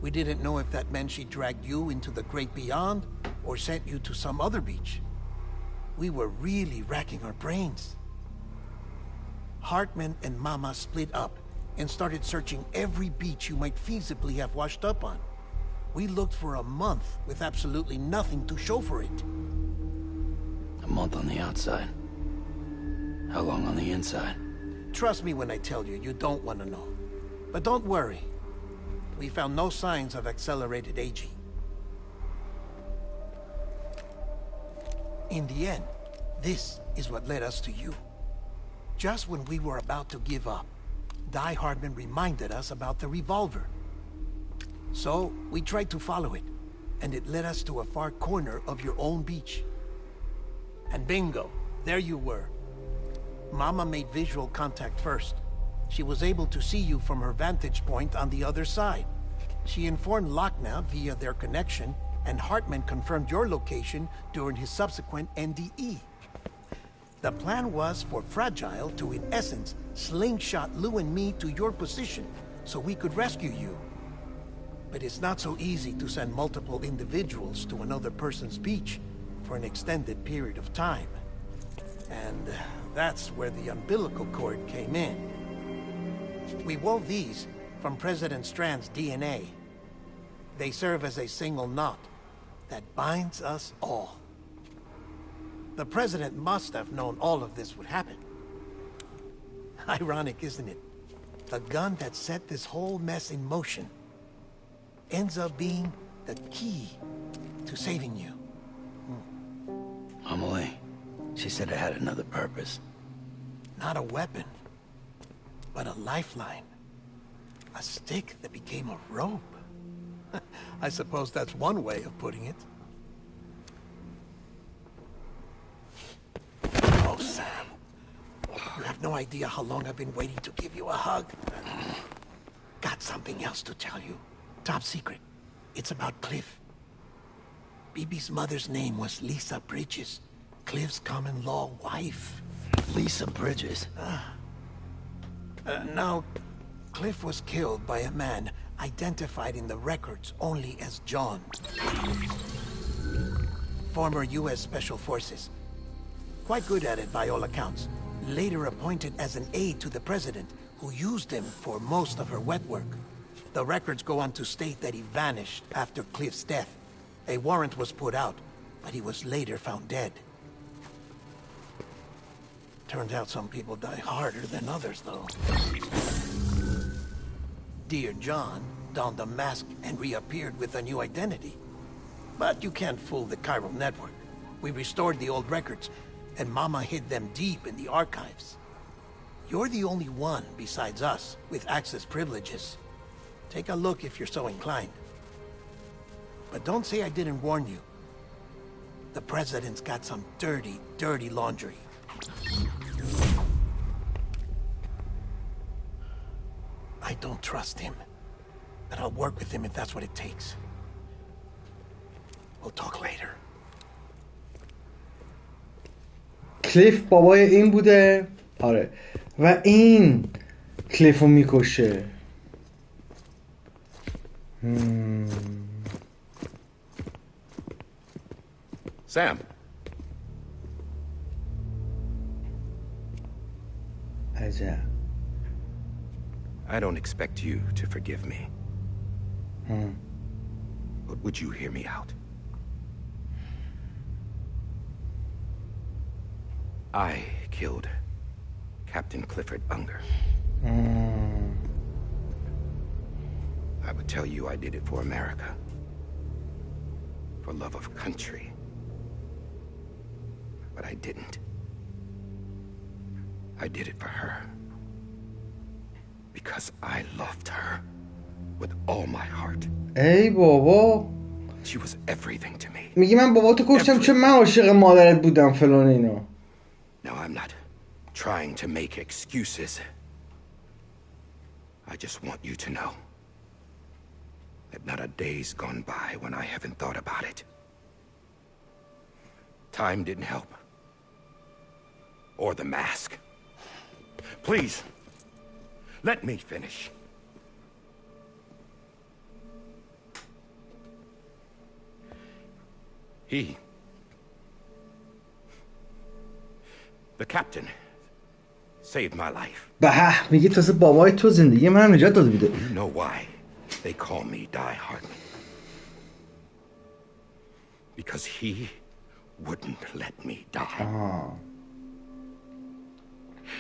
We didn't know if that meant she dragged you into the great beyond, or sent you to some other beach. We were really racking our brains. Hartman and Mama split up and started searching every beach you might feasibly have washed up on. We looked for a month with absolutely nothing to show for it. A month on the outside. How long on the inside? Trust me when I tell you, you don't want to know. But don't worry. We found no signs of accelerated aging. In the end, this is what led us to you. Just when we were about to give up, Die Hardman reminded us about the revolver. So, we tried to follow it, and it led us to a far corner of your own beach. And bingo, there you were. Mama made visual contact first. She was able to see you from her vantage point on the other side. She informed Lochna via their connection, and Hartman confirmed your location during his subsequent NDE. The plan was for Fragile to, in essence, slingshot Lou and me to your position so we could rescue you. But it's not so easy to send multiple individuals to another person's beach for an extended period of time. And that's where the umbilical cord came in. We wove these from President Strand's DNA. They serve as a single knot that binds us all. The President must have known all of this would happen. Ironic, isn't it? The gun that set this whole mess in motion ends up being the key to saving you. Amelie, she said it had another purpose. Not a weapon, but a lifeline. A stick that became a rope. I suppose that's one way of putting it. Oh, Sam. You have no idea how long I've been waiting to give you a hug. Got something else to tell you. Top secret. It's about Cliff. Bibi's mother's name was Lisa Bridges. Cliff's common-law wife. Lisa Bridges. Now, Cliff was killed by a man identified in the records only as John. Former U.S. Special Forces. Quite good at it by all accounts. Later appointed as an aide to the president, who used him for most of her wet work. The records go on to state that he vanished after Cliff's death. A warrant was put out, but he was later found dead. Turns out some people die harder than others, though. Dear John donned a mask and reappeared with a new identity. But you can't fool the chiral network. We restored the old records, and Mama hid them deep in the archives. You're the only one besides us with access privileges. Take a look if you're so inclined. But don't say I didn't warn you. The president's got some dirty, dirty laundry. I don't trust him, but I'll work with him if that's what it takes. We'll talk later. کلیف بابای این بوده. آره. و این کلیفو میکشه. Sam. عجب. I don't expect you to forgive me. But would you hear me out? I killed Captain Clifford Unger. I would tell you I did it for America. For love of country. But I didn't. I did it for her. Because I loved her with all my heart. ای بابا. She was everything to me. میگی من باباتو کشتم چون من عاشق مادرت بودم فلان اینا. No, I'm not trying to make excuses. I just want you to know that not a day's gone by when I haven't thought about it. Time didn't help. Or the mask. Please, let me finish. The captain saved my life. به میگه تازه بابای تو زندگی من نجات داده بوده. You know why they call me Die Hard? Because he wouldn't let me die.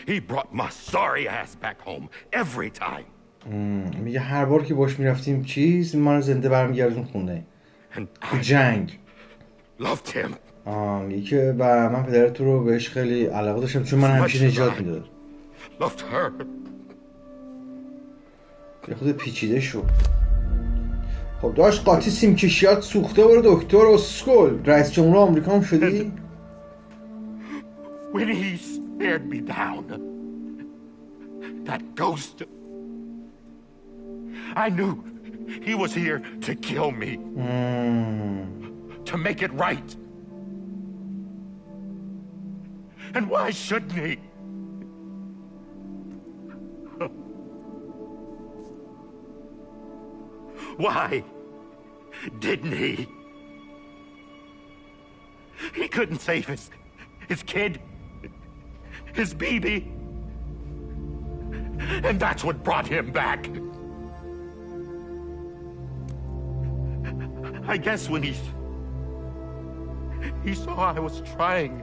He brought my sorry ass back home every time. میگه هر بار که باش میرفتیم چیز ما رو زنده برمیگردون خونه. تو جنگ. Loved him. میگه که من پدر تو رو بهش خیلی علاقه داشتم چون من همیشه نجات میداد. Loved her. یه خود پیچیده شد. خب داشت قاطی سیم کشیات سوخته برو دکتر اسکول. رئیس جمهور آمریکا هم شدی؟ When he stared me down, that ghost, I knew he was here to kill me. To make it right. And why shouldn't he? Why didn't he? He couldn't save his kid, his baby. And that's what brought him back. I guess when he saw I was trying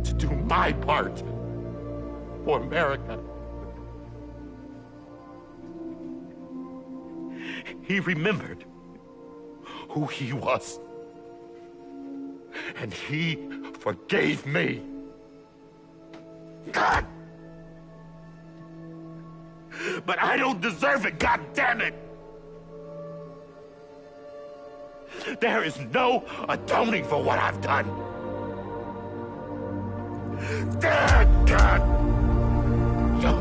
to do my part for America. He remembered who he was. And he forgave me. God! But I don't deserve it, God damn it! There is no atoning for what I've done. God! No.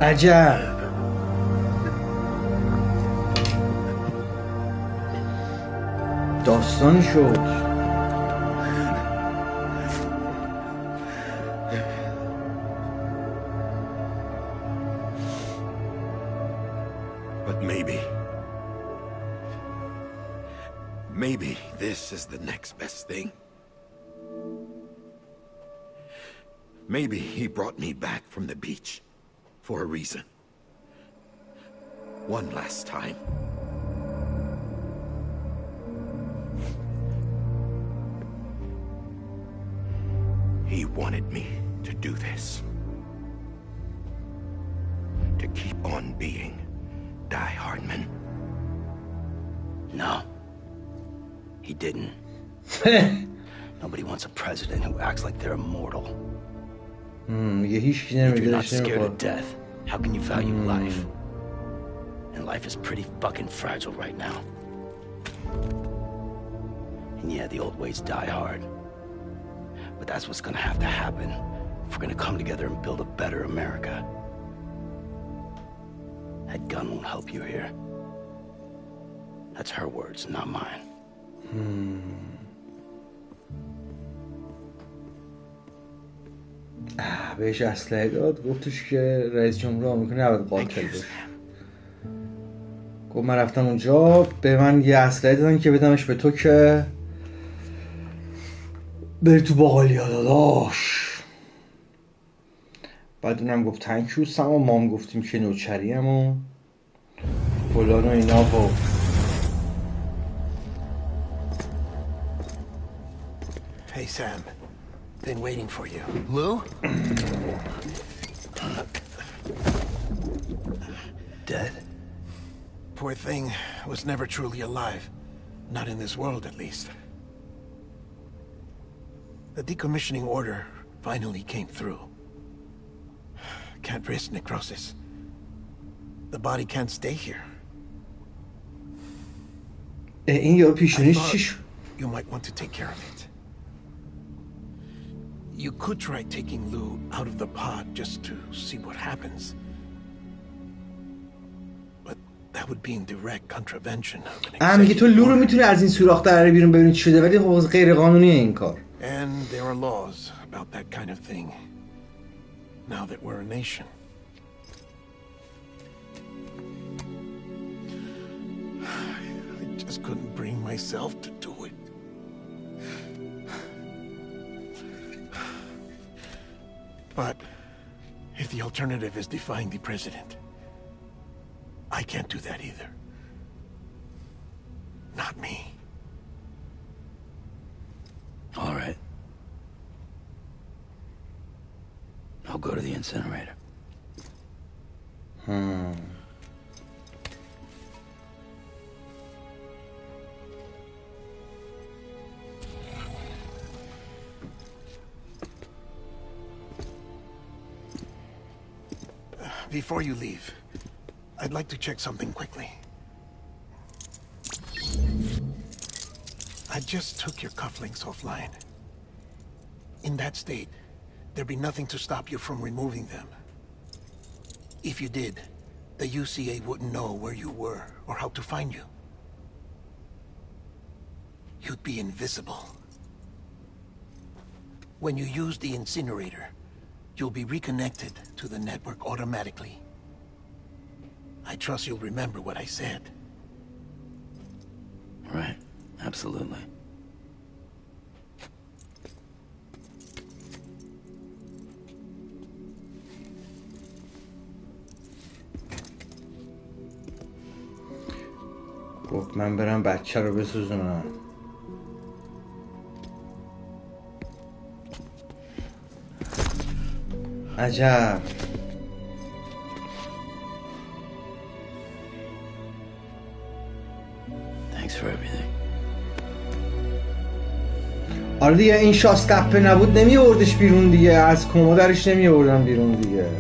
عجب. داستانی شد. But maybe this is the next best thing. Maybe he brought me back from the beach for a reason. One last time. He wanted me to do this. To keep on being Die Hardman. No. He didn't. Nobody wants a president who acts like they're immortal. If you're not scared of death, how can you value life? And life is pretty fucking fragile right now. And yeah, the old ways die hard. But that's what's gonna have to happen if we're gonna come together and build a better America. That gun won't help you here. That's her words, not mine. بهش اسلحه داد، گفتش که رئیس جمهور آمریکا نباید قاتل باشه. گفت من رفتم اونجا، به من یه اسلحه دادن که بدمش به تو که بری تو باقالیا داداش. بعد اونم گفت تنکیو سم و ما هم گفتیم که نوچریم و فلان و اینا و Hey Sam, been waiting for you. Lou? Dead? Poor thing was never truly alive. Not in this world, at least. The decommissioning order finally came through. Can't risk necrosis. The body can't stay here. این یا پیشونیش چی شد؟ You might want to take care of it. You could try taking Lou out of the pod just to see what happens. But that would be in direct contravention of an میگه تو لو رو میتونی از این سوراخ در بیرون ببینی چی شده، ولی خب غیر قانونیه این کار. And there are laws about that kind of thing. Now that we're a nation. I just couldn't bring myself to do it. But if the alternative is defying the president, I can't do that either. Not me. All right. I'll go to the incinerator. Before you leave, I'd like to check something quickly. I just took your cufflinks offline. In that state, there'd be nothing to stop you from removing them. If you did, the UCA wouldn't know where you were or how to find you. You'd be invisible. When you use the incinerator, you'll be reconnected to the network automatically. I trust you'll remember what I said. Right, absolutely. گفت من برم بچه رو بسوزونم. عجب. Thanks for everything. آره دیگه این شاستپه نبود نمی آوردش بیرون دیگه، از کما درش نمی آوردن بیرون دیگه.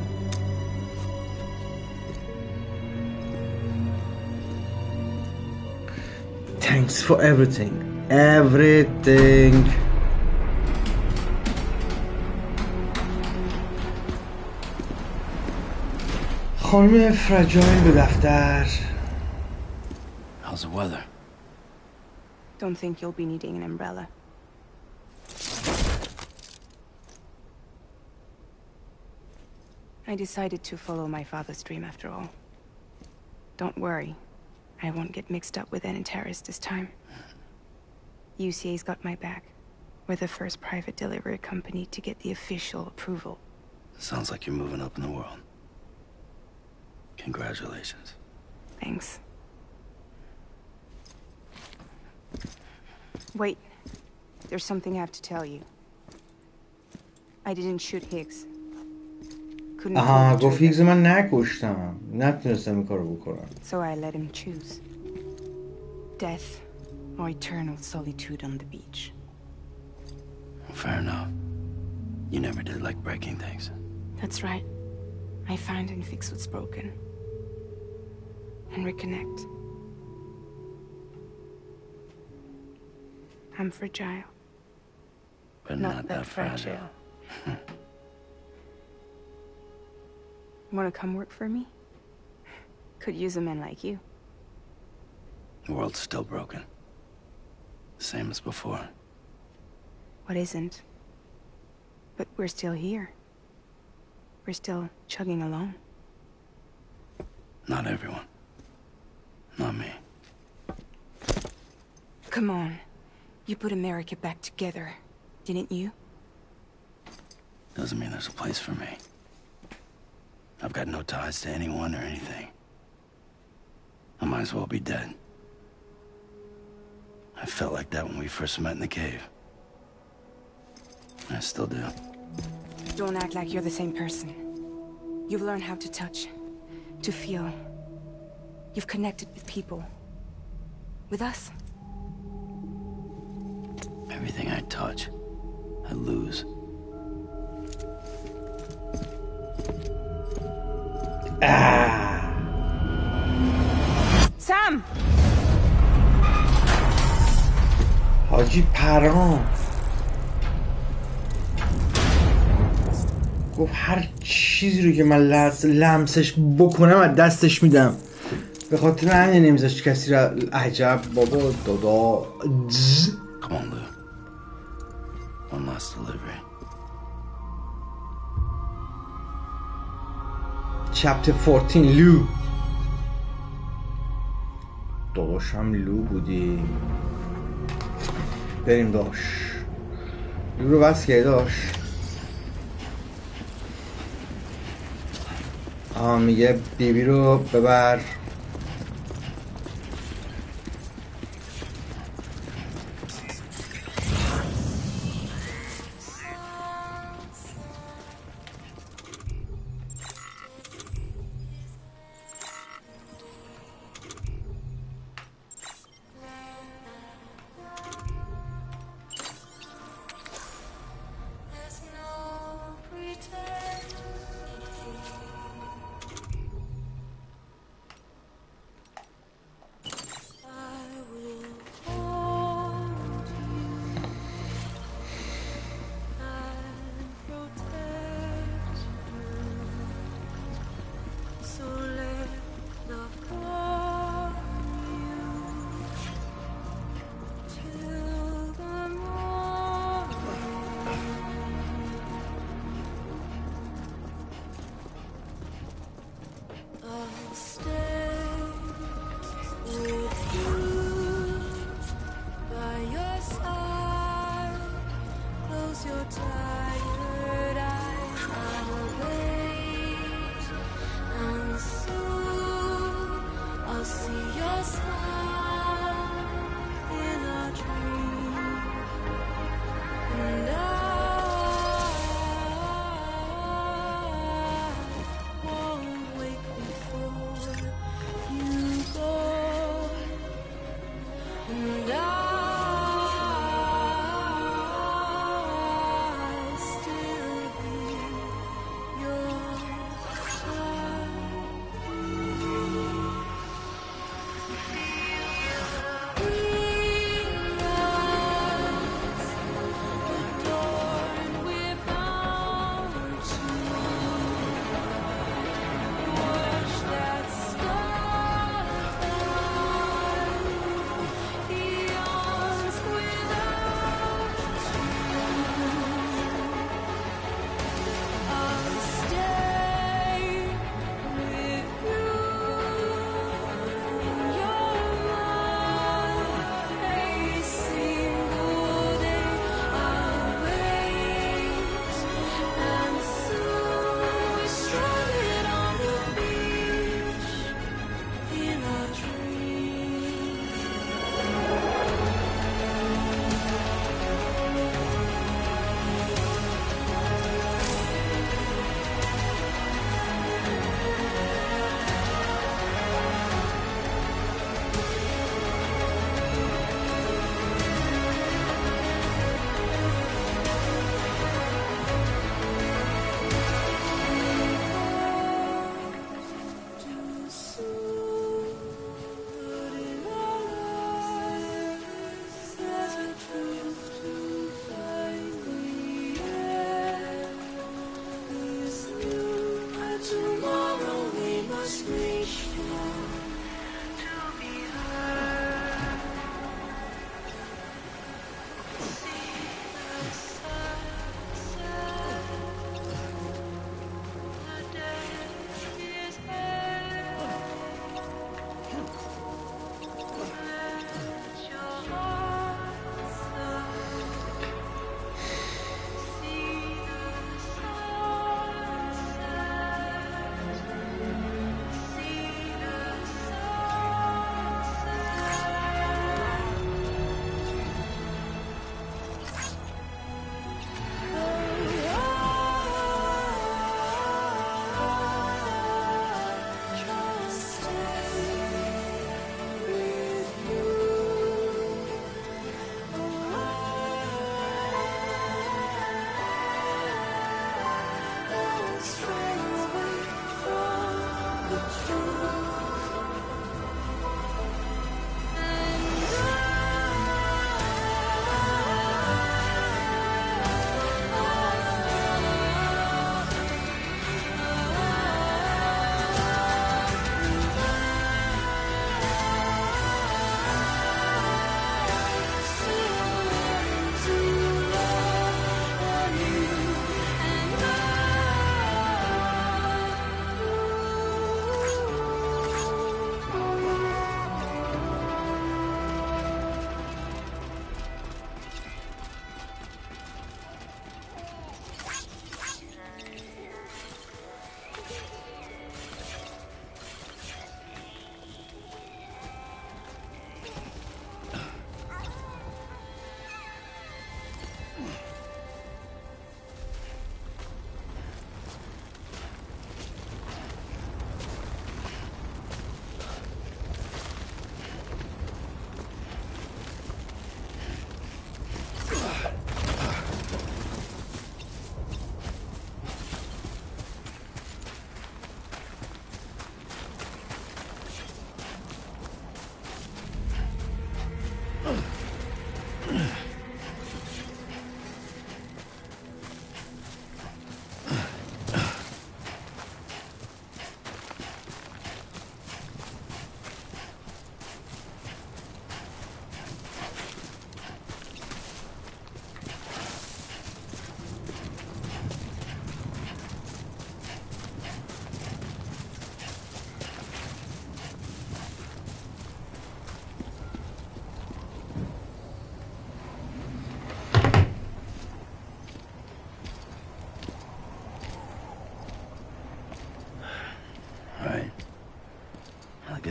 Thanks for everything. Everything. خانم فراجایل به دفتر. How's the weather? Don't think you'll be needing an umbrella. I decided to follow my father's dream after all. Don't worry. I won't get mixed up with any terrorists this time. UCA's got my back. We're the first private delivery company to get the official approval. Sounds like you're moving up in the world. Congratulations. Thanks. Wait. There's something I have to tell you. I didn't shoot Higgs. Couldn't آها pull the گفت trigger. هیگز من نکشتم. نتونستم این کارو بکنم. So I let him choose. Death or eternal solitude on the beach. Fair enough. You never did like breaking things. That's right. I find and fix what's broken. And reconnect. I'm fragile. But not that fragile. Wanna come work for me? Could use a man like you. The world's still broken. Same as before. What isn't? But we're still here. We're still chugging along. Not everyone. Not me. Come on. You put America back together, didn't you? Doesn't mean there's a place for me. I've got no ties to anyone or anything. I might as well be dead. I felt like that when we first met in the cave. I still do. Don't act like you're the same person. You've learned how to touch, to feel. You've connected with people. With us. Everything I touch, I lose. Sam! حاجی پرام گفت هر چیزی رو که من لمسش بکنم از دستش میدم. به خاطر همین نمیذاشت کسی را. عجب بابا دادا. Come on, Lou. One last delivery. Chapter 14 لو. داداشم لو بودی. بریم داش. لو رو بس که داش. میگه بیبی رو ببر.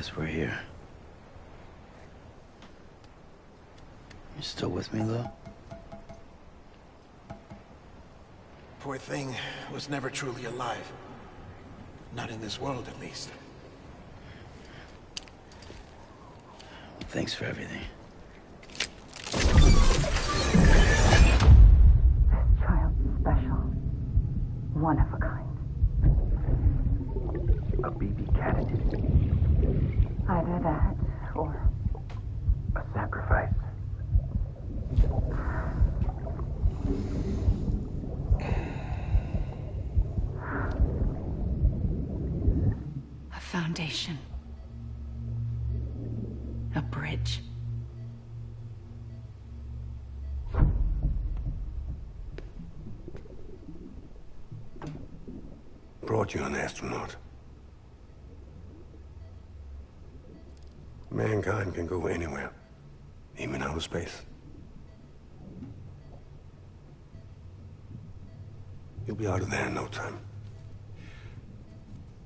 guess we're here. You still with me, though? Poor thing was never truly alive. Not in this world, at least. Well, thanks for everything. Child's special. One of a kind. A BB candidate. Either that, or... a sacrifice. A foundation. A bridge. Brought you an astronaut. Mankind can go anywhere, even outer space. You'll be out of there in no time.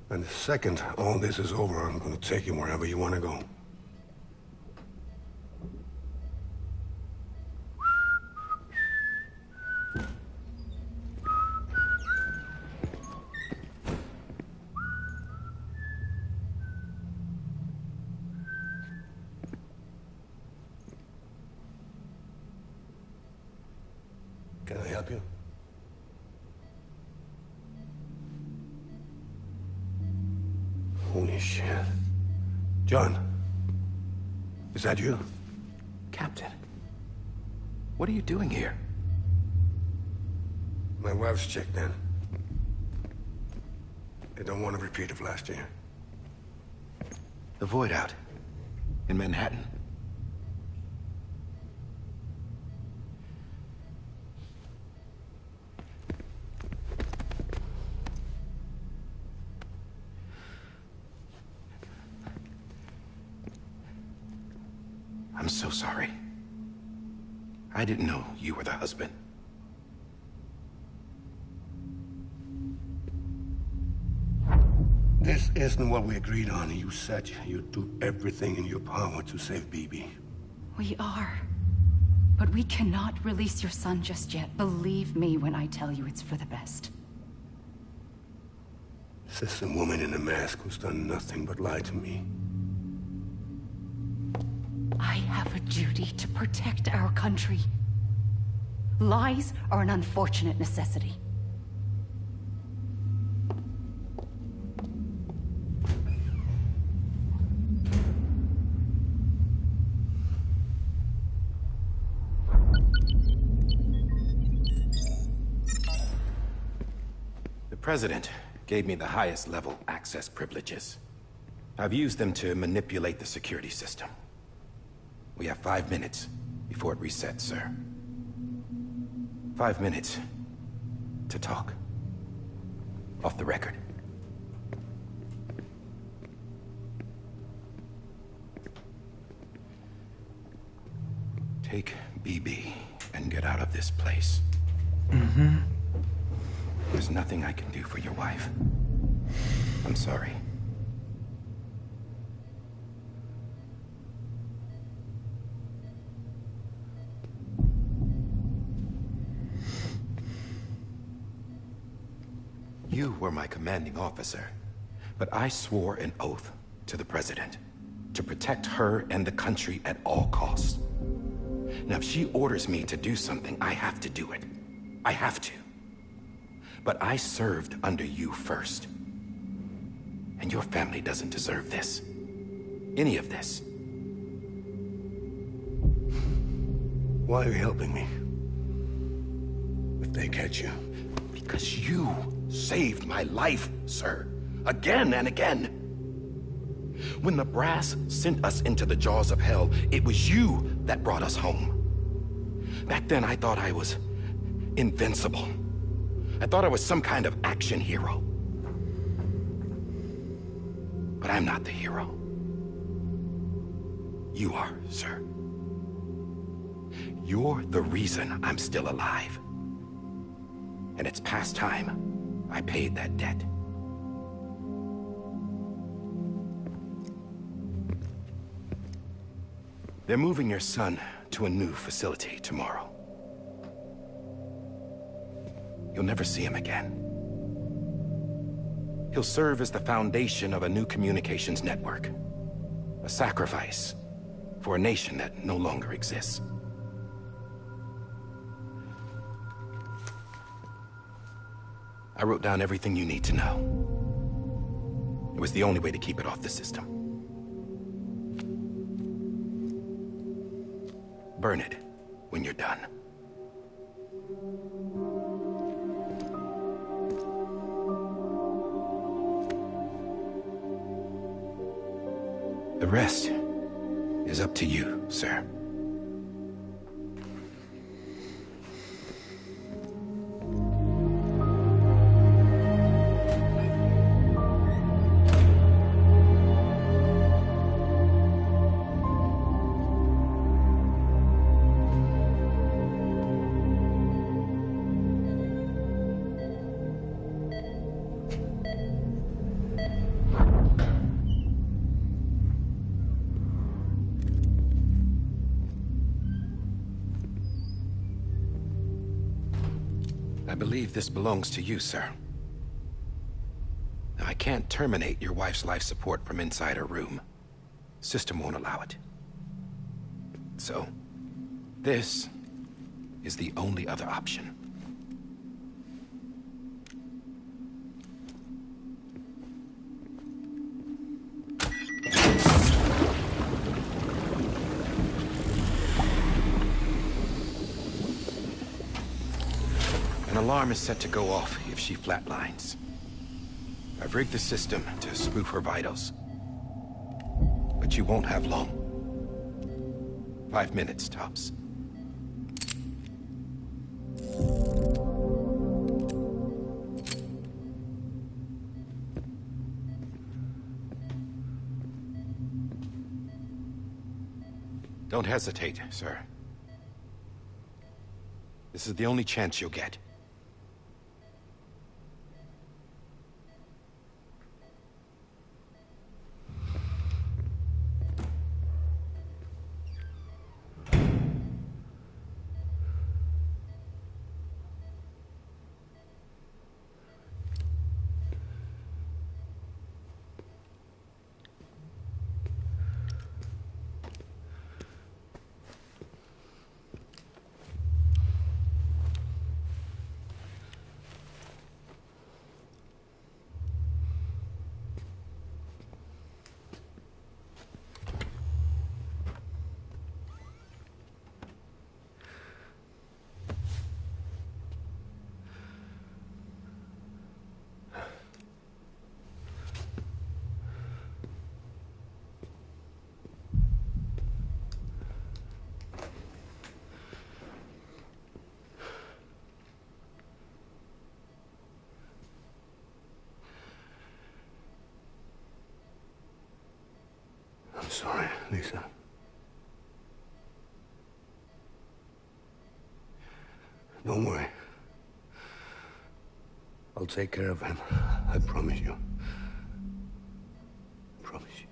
And the second all this is over, I'm gonna take you wherever you want to go. Can I help you? Holy shit. John, is that you? Captain, what are you doing here? My wife's checked in. They don't want a repeat of last year. The void out. In Manhattan. I'm so sorry. I didn't know you were the husband. This isn't what we agreed on. You said you'd do everything in your power to save BB. We are. But we cannot release your son just yet. Believe me when I tell you it's for the best. This is a woman in a mask who's done nothing but lie to me. I have a duty to protect our country. Lies are an unfortunate necessity. The President gave me the highest level access privileges. I've used them to manipulate the security system. We have 5 minutes before it resets, sir. 5 minutes to talk. Off the record. Take BB and get out of this place. There's nothing I can do for your wife. I'm sorry. You were my commanding officer, but I swore an oath to the President to protect her and the country at all costs. Now, if she orders me to do something, I have to do it. I have to. But I served under you first. And your family doesn't deserve this. Any of this. Why are you helping me? If they catch you. Because you saved my life, sir. Again and again. When the brass sent us into the jaws of hell, it was you that brought us home. Back then, I thought I was invincible. I thought I was some kind of action hero. But I'm not the hero. You are, sir. You're the reason I'm still alive. And it's past time I paid that debt. They're moving your son to a new facility tomorrow. You'll never see him again. He'll serve as the foundation of a new communications network. A sacrifice for a nation that no longer exists. I wrote down everything you need to know. It was the only way to keep it off the system. Burn it when you're done. The rest is up to you, sir. I believe this belongs to you, sir. Now, I can't terminate your wife's life support from inside her room. System won't allow it. So, this is the only other option. An alarm is set to go off if she flatlines. I've rigged the system to spoof her vitals. But you won't have long. 5 minutes, tops. Don't hesitate, sir. This is the only chance you'll get. I'm sorry, Lisa. Don't worry. I'll take care of him. I promise you. I promise you.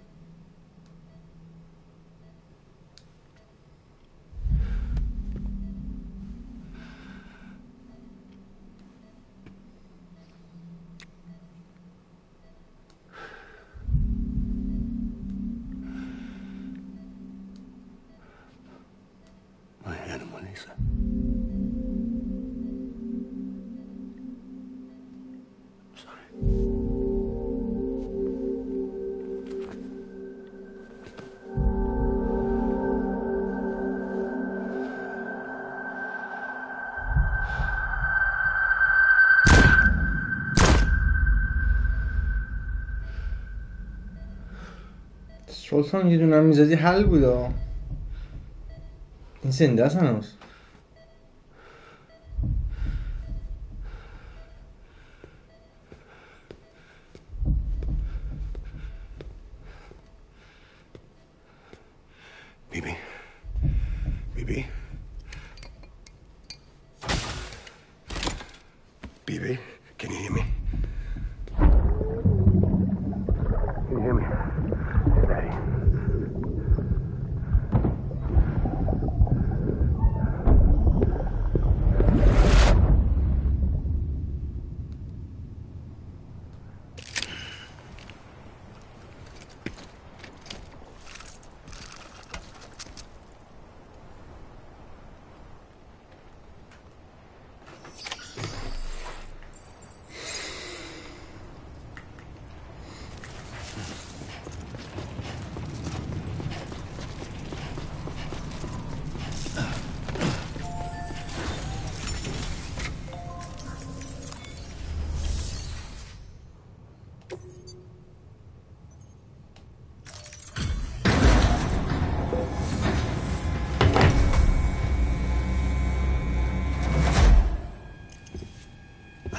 My animal, Lisa. سلطان یه دونم میزدی حل بودا. این زنده است هنوز. Bibi. Bibi. Bibi, can you hear me? Can you hear me? Daddy.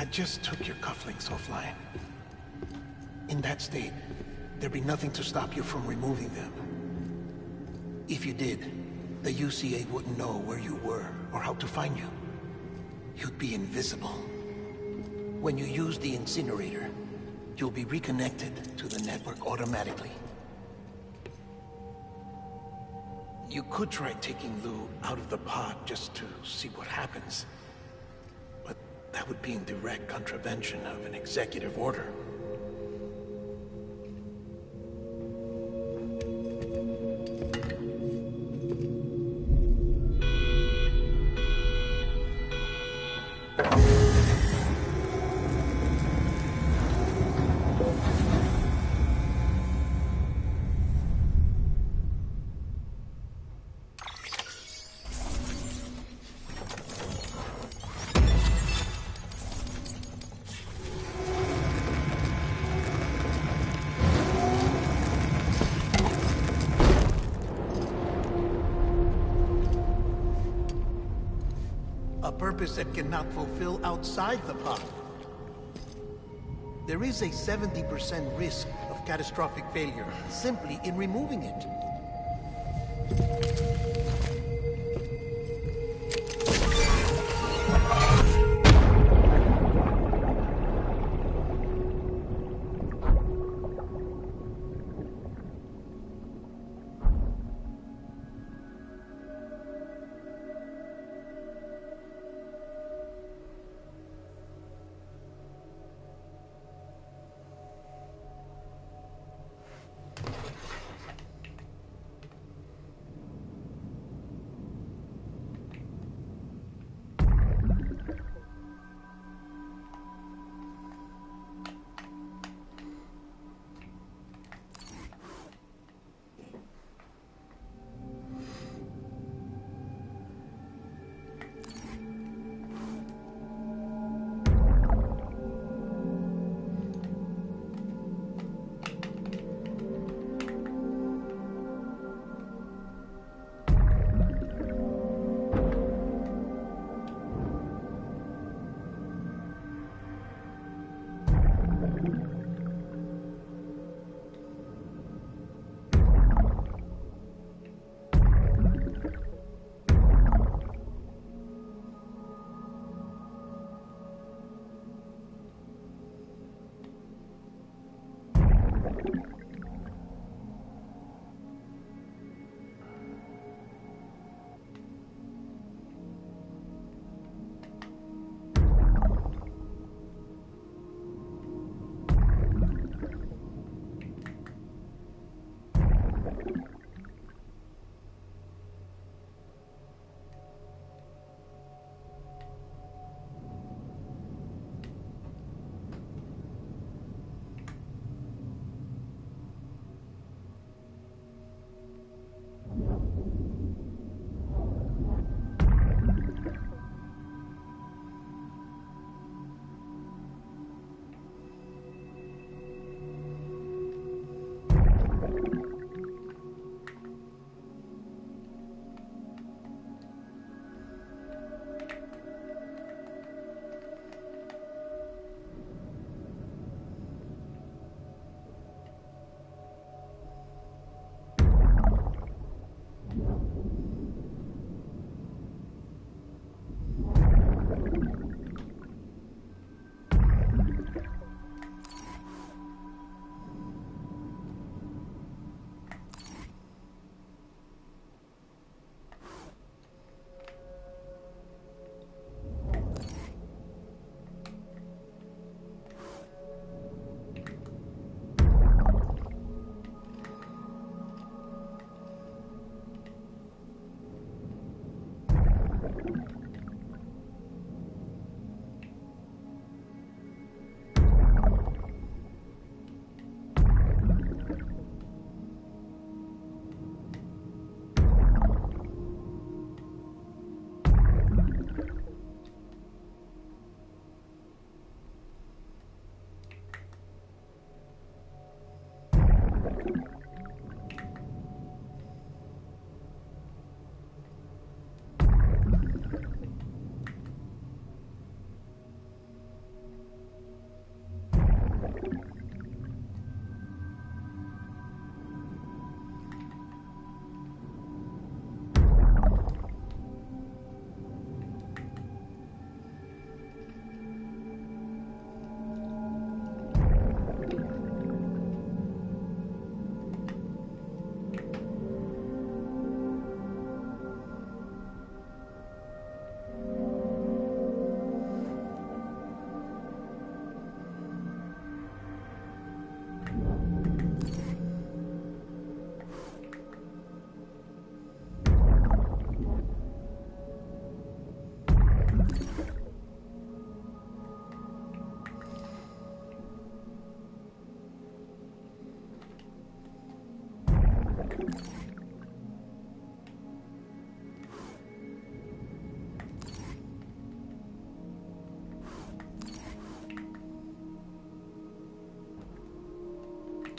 I just took your cufflinks offline. In that state, there'd be nothing to stop you from removing them. If you did, the UCA wouldn't know where you were or how to find you. You'd be invisible. When you use the incinerator, you'll be reconnected to the network automatically. You could try taking Lou out of the pod just to see what happens. But that would be in direct contravention of an executive order. Purpose that cannot fulfill outside the pod. There is a 70% risk of catastrophic failure simply in removing it.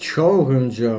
چاو اونجا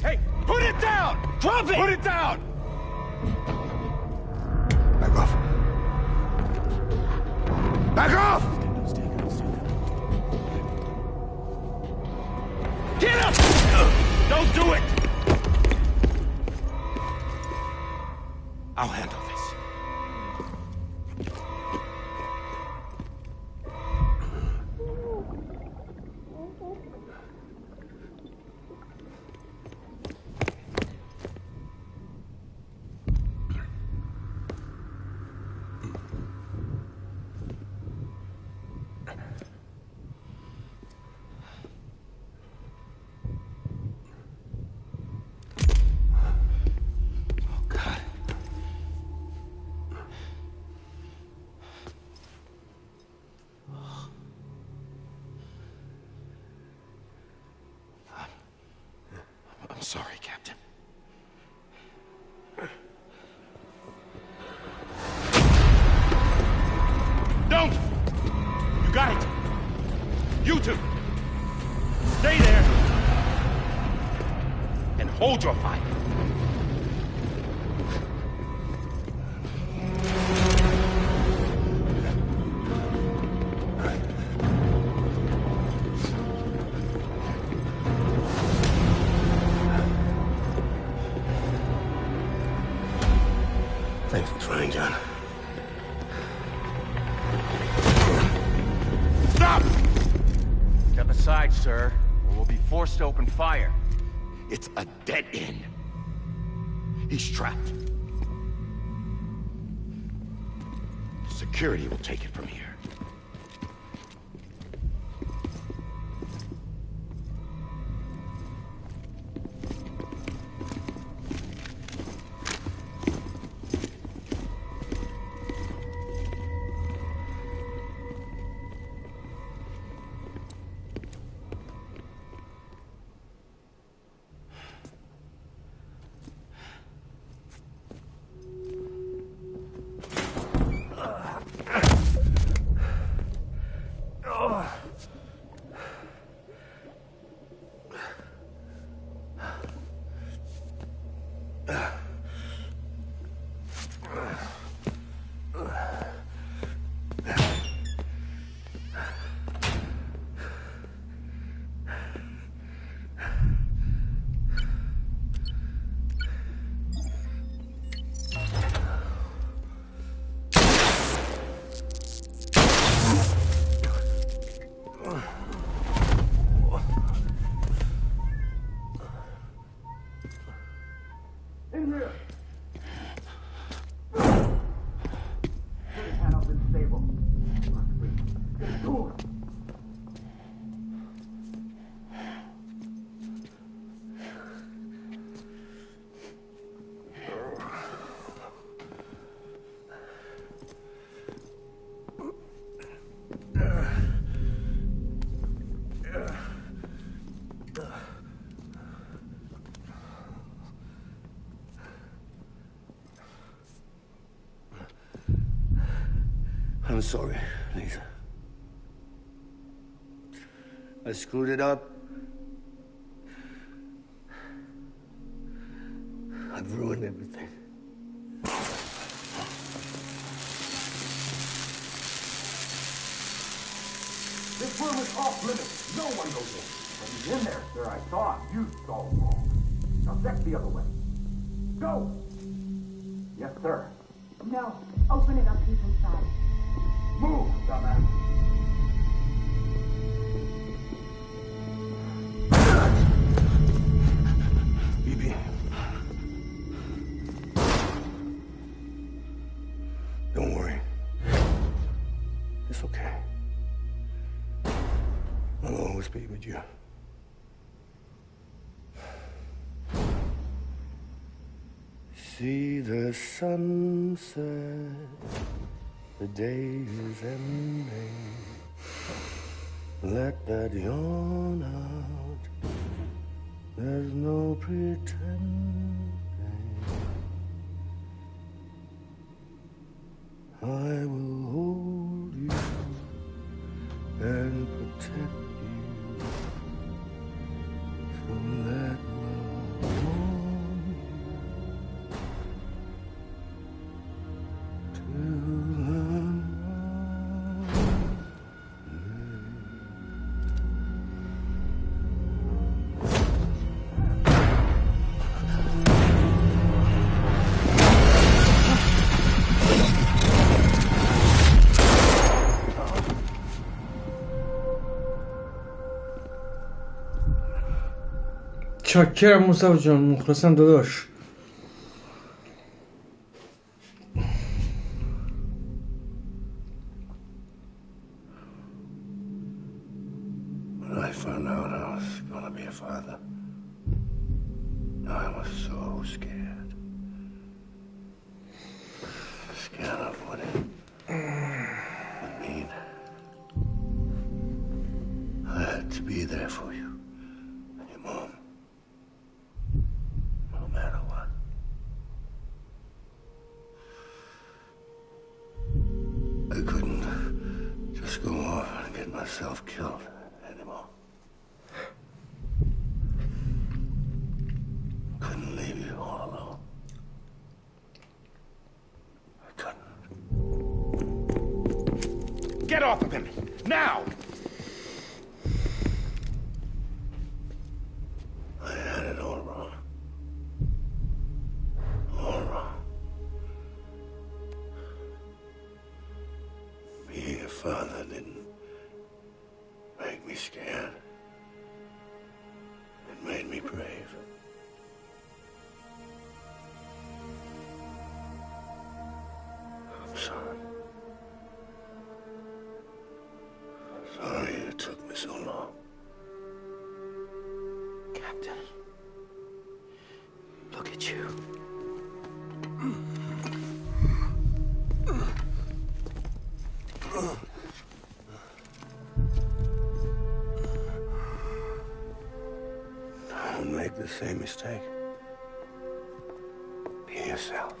Hey, put it down! Drop it! Put it down! Back off. Back off! Get up! Don't do it! I'll handle this. I'm sorry, Captain. Don't! You got it! You two! Stay there! And hold your fire! Thanks for trying, John. Stop! Step aside, sir, or we'll be forced to open fire. It's a dead end. He's trapped. Security will take it from here. I'm sorry, Lisa. I screwed it up. I've ruined everything. This room is off limits. No one goes in. When he's in there, sir, I saw him. You saw him wrong. Now check the other way. Go! Yes, sir. No. Open it up. He's inside. Move, dumbass. Bibi. Don't worry. It's okay. I'll always be with you. See the sunset, the day is ending. Let that yawn out, there's no pretending. I will hold you and protect you. So let love warm you till چاکرم مصطفی جان، مخلصم داداش. When I found out I was gonna be a father, I was so scared. Scared of what it would mean. I had to be there for you and your mom. No matter what. I couldn't just go off and get myself killed anymore. Couldn't leave you all alone. I couldn't. Get off of him! Now! I had it all wrong. All wrong. Being a father didn't make me scared. It made me brave. I'm sorry. Sorry it took me so long. Captain, look at you. Don't make the same mistake. Be yourself.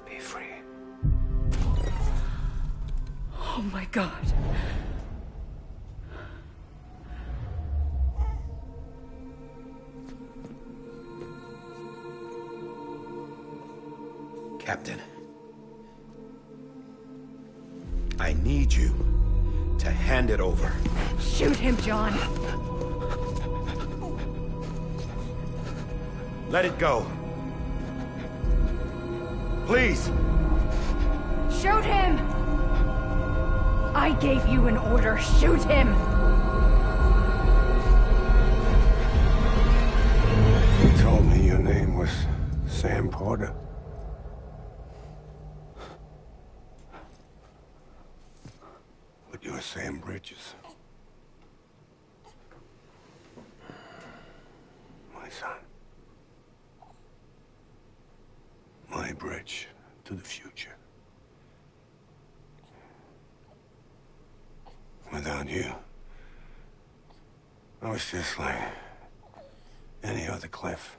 Be free. Oh my God. Captain, I need you to hand it over. Shoot him, John. Let it go. Please. Shoot him! I gave you an order. Shoot him! You told me your name was Sam Porter. But you're Sam Bridges. My son. My bridge to the future. Without you, I was just like any other Cliff.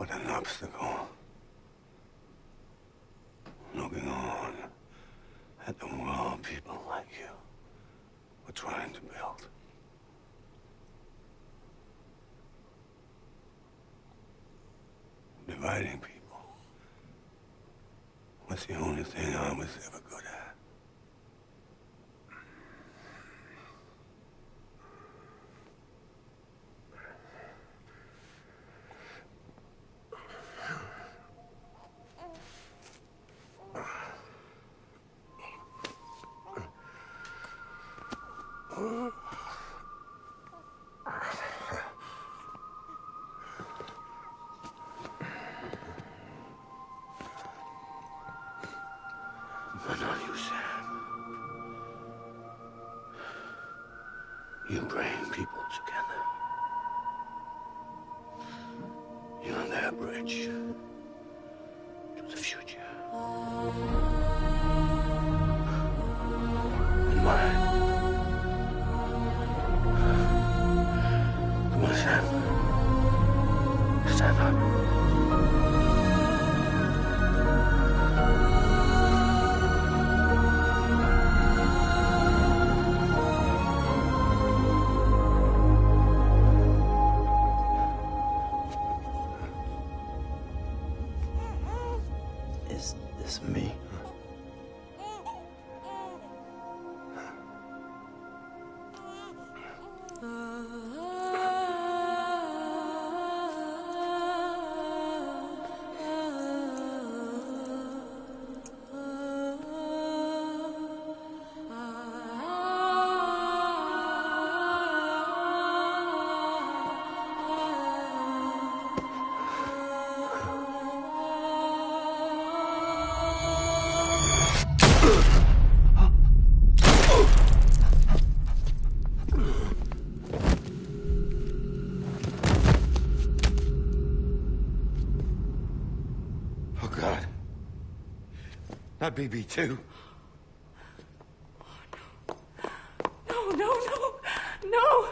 but an obstacle. Looking on at the world people like you were trying to build. Dividing people was the only thing I was ever good at. But not you, Sam. You bring people together. You're their bridge to the future. And mine. Come on, Sam. Stand up. Is this me? Oh, God. Not BB2. No, no, no, no!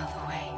yourself away.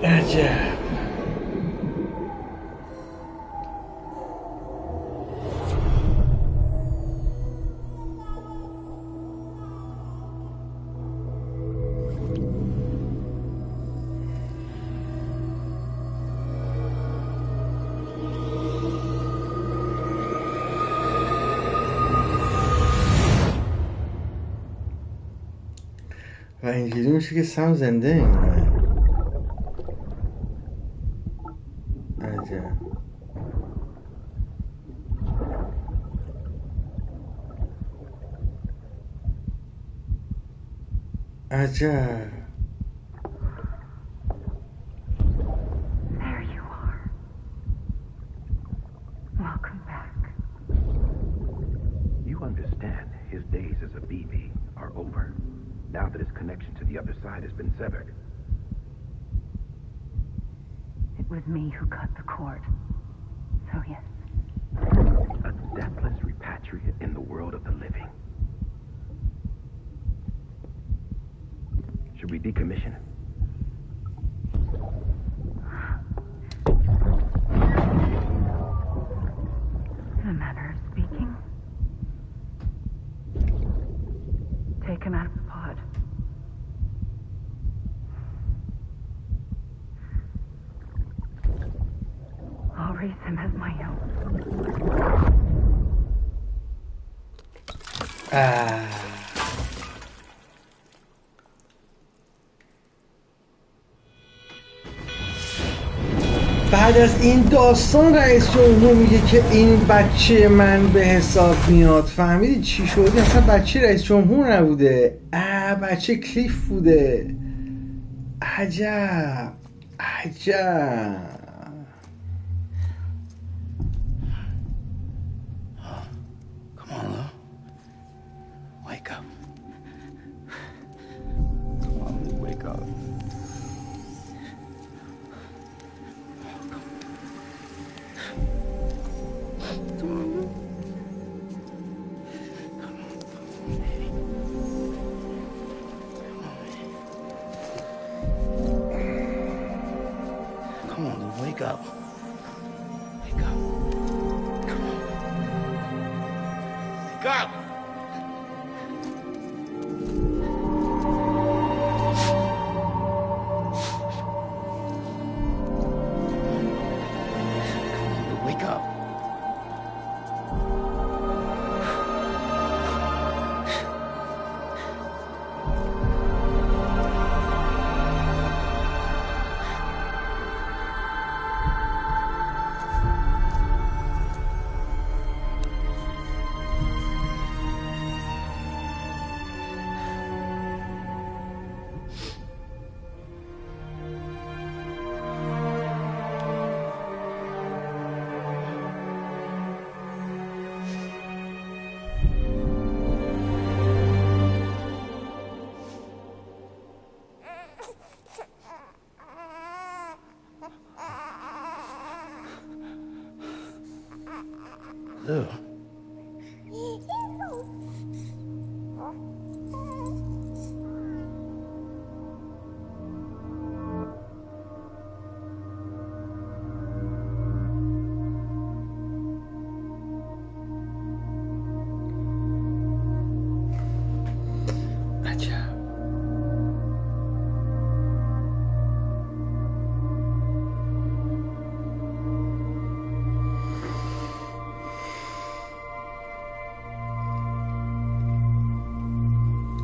عجب. و اینجوری میشه که سم زنده میمونه. عجب. عجب. There you are. Welcome back. You understand his days as a BB are over, now that his connection to the other side has been severed. It was me who cut the cord. So yes. A deathless repatriate in the world of the living. Should we decommission him? In a manner of speaking. Take him out of the pod. I'll raise him as my own. بعد از این داستان رئیس جمهور میگه که این بچه من به حساب میاد. فهمیدی چی شد؟ اصلا بچه رئیس جمهور نبوده، بچه کلیف بوده. عجب عجب. Come on, Lou. Wake up. Come on, Lou, wake up. Come on, Lou. Come on, Lou, wake up. Wake up. Come on. Wake up! Wake up. Lou.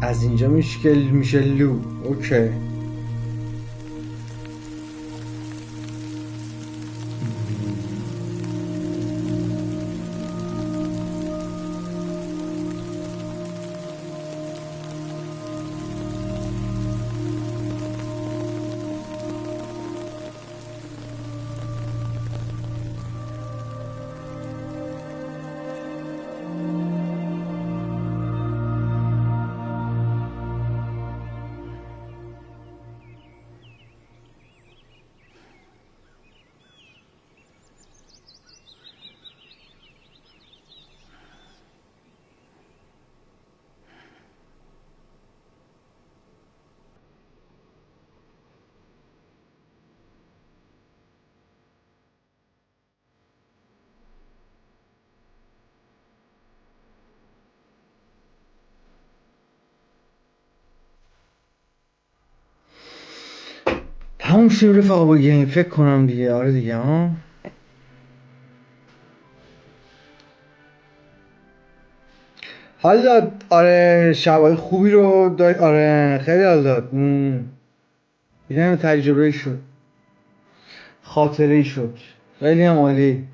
از اینجا میشه لو. اوکی. همون شروع رفاقا با گیم فکر کنم دیگه. آره دیگه ها. حال داد. آره شبای خوبی رو داد. آره خیلی حال داد. دیدم تجربه شد، خاطره شد، خیلی هم عالی.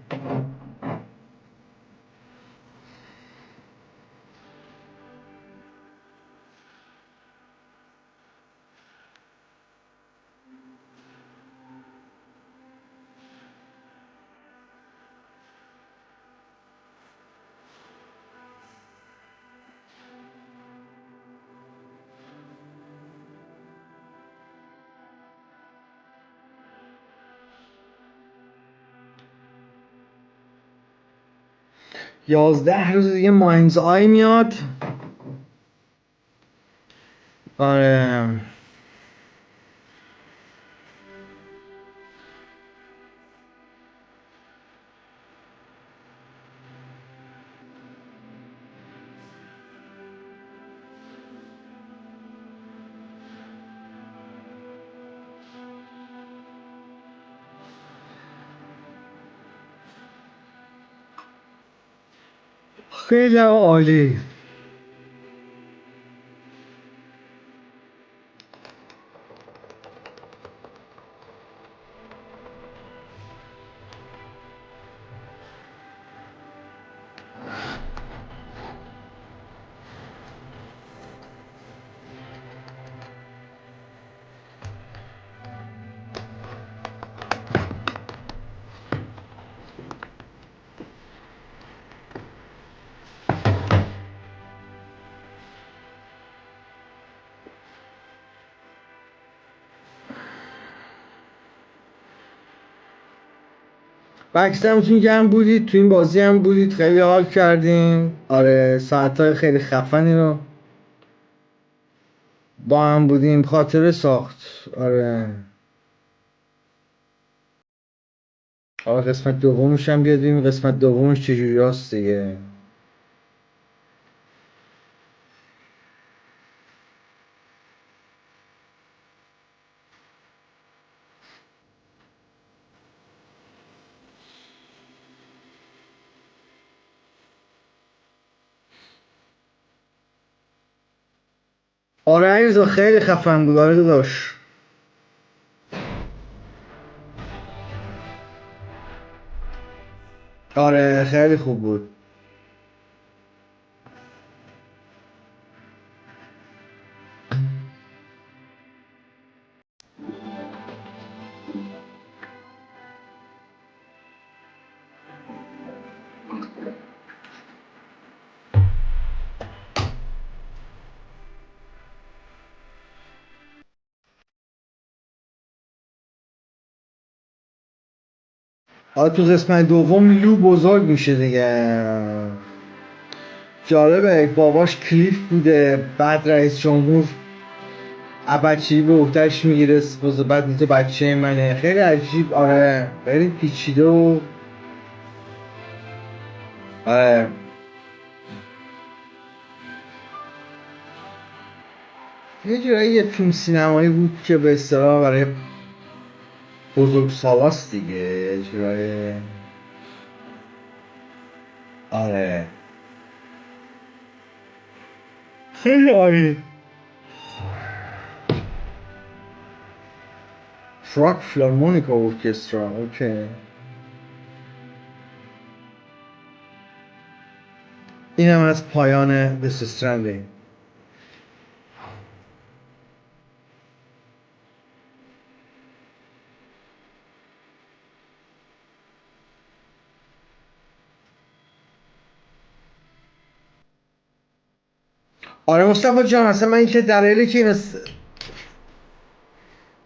11 روز دیگه ماینز آی میاد. آره خیلی عالی. بکستمتون گرم بودید، تو این بازی هم بودید، خیلی حال کردیم. آره ساعتهای خیلی خفنی رو با هم بودیم، خاطره ساخت. آره قسمت دومش هم بیاد ببینیم قسمت دومش چجوری هست دیگه. آره عزیزا خیلی خفن بود. آره داداش آره خیلی خوب بود. آره تو قسمت دوم لو بزرگ میشه دیگه. جالبه باباش کلیف بوده، بعد رئیس جمهور بچه‌ای به عهده‌اش میگیره، بعد اینجا بچه منه. خیلی عجیب. آره خیلی پیچیده و آره یه جورایی یه فیلم سینمایی بود که به اصطلاح برای بزرگسالاست دیگه. یه جورایی آره خیلی عالی. فراک فیلارمونیکا ارکسترا. اوکی. این هم از پایان استرندینگ. آره مصطفی جان، اصلا من اینکه دلایلی که این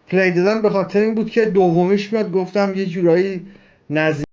پلی دادم به خاطر این بود که دومیش میاد، گفتم یه جورایی نزدیک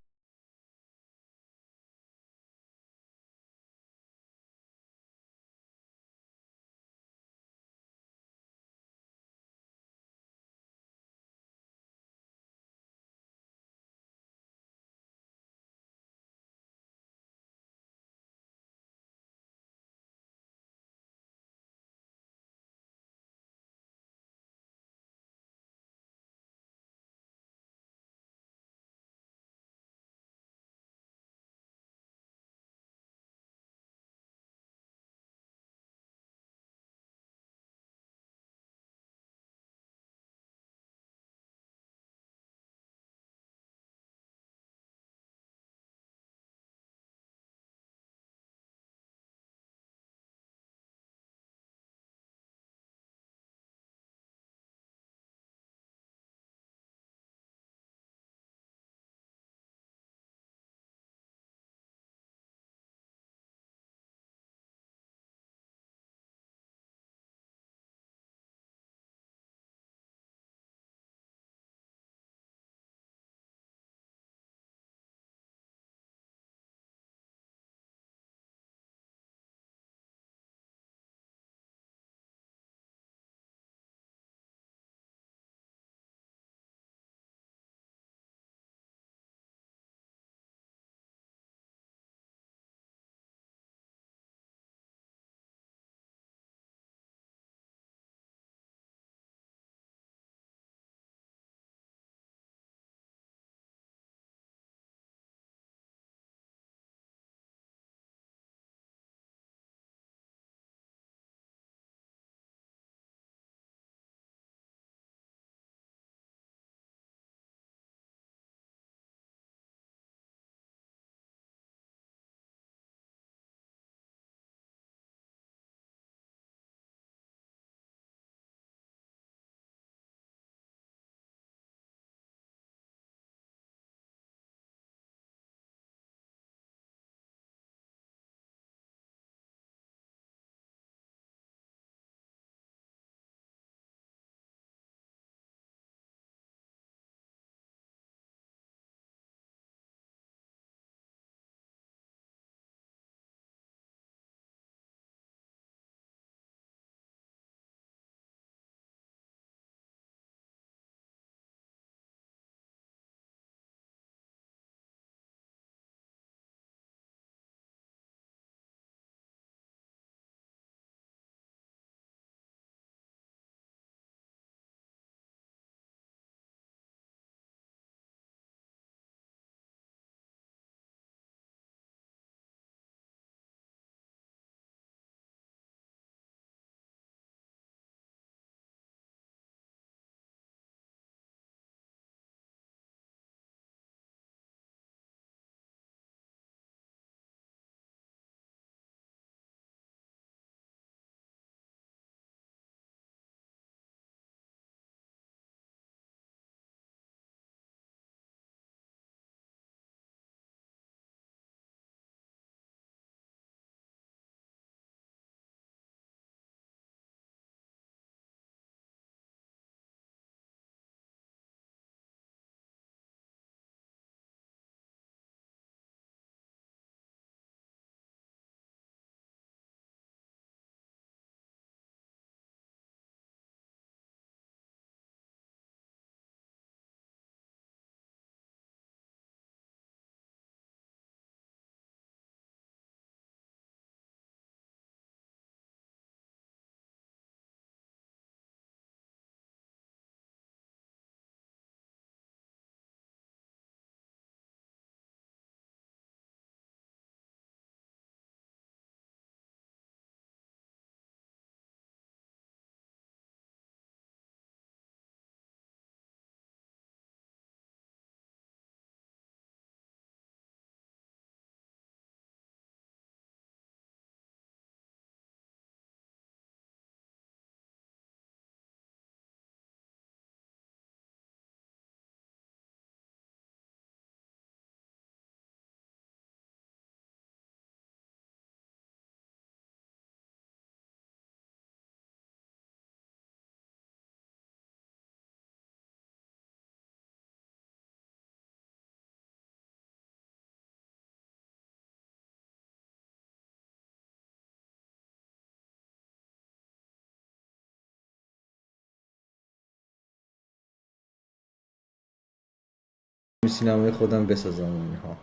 سینمای خودم بسازم اینها.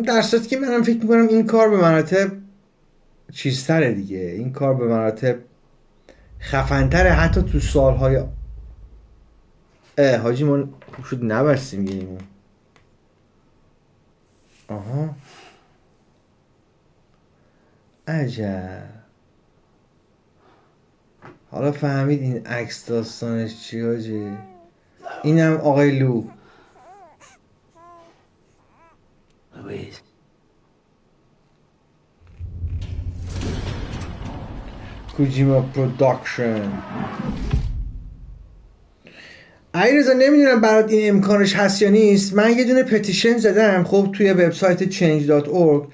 در صورتی که منم فکر میکنم این کار به مراتب چیزتره دیگه، این کار به مراتب خفنتره حتی تو سالهای حاجی ما خوب شد نبستیم گیمو. آها عجب، حالا فهمید این عکس داستانش چی حاجی. اینم آقای لو. کوجیما پروداکشن. علیرضا نمیدونم برات این امکانش هست یا نیست. من یه دونه پتیشن زدم خب توی وبسایت change.org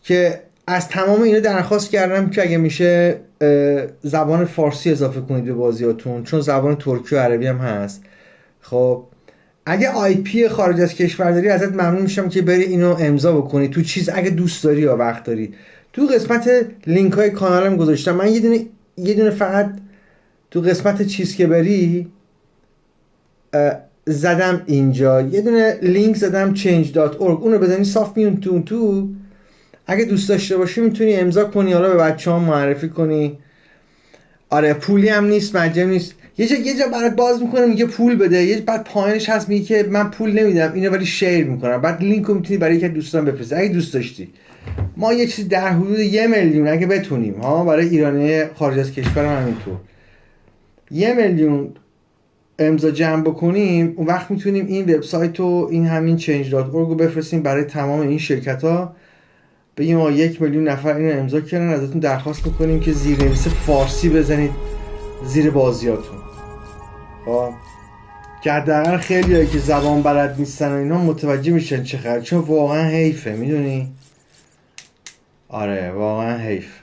که از تمام اینا درخواست کردم که اگه میشه زبان فارسی اضافه کنید به بازیاتون، چون زبان ترکی و عربی هم هست. خب اگه آی پی خارج از کشور داری ازت ممنون میشم که بری اینو امضا بکنی تو چیز اگه دوست داری یا وقت داری. تو قسمت لینک های کانالم گذاشتم. من یه دونه فقط تو قسمت چیز که بری زدم اینجا یه دونه لینک زدم change.org، اونو بزنی صاف میون تو اگه دوست داشته باشی میتونی امضا کنی، حالا به بچه‌ها معرفی کنی. آره پولی هم نیست، مجانی نیست. یه جا برات باز میکنه میگه پول بده، یه بعد پایینش هست میگه که من پول نمیدم اینو ولی شیر میکنم، بعد لینک رو میتونی برای یک دوستان بفرستی اگه دوست داشتی. ما یه چیزی در حدود 1 میلیون اگه بتونیم ها، برای ایرانی خارج از کشور هم همینطور 1 میلیون امضا جمع بکنیم، اون وقت میتونیم این وبسایت و این همین change.org رو بفرستیم برای تمام این شرکت ها، بگیم 1 میلیون نفر اینو امضا کردن، ازتون درخواست میکنیم که زیرنویس فارسی بزنید زیر بازیاتون. خب که حداقل خیلیایی که زبان بلد نیستن و اینا متوجه میشن چقدر، چون واقعا حیفه میدونی. آره واقعا حیف.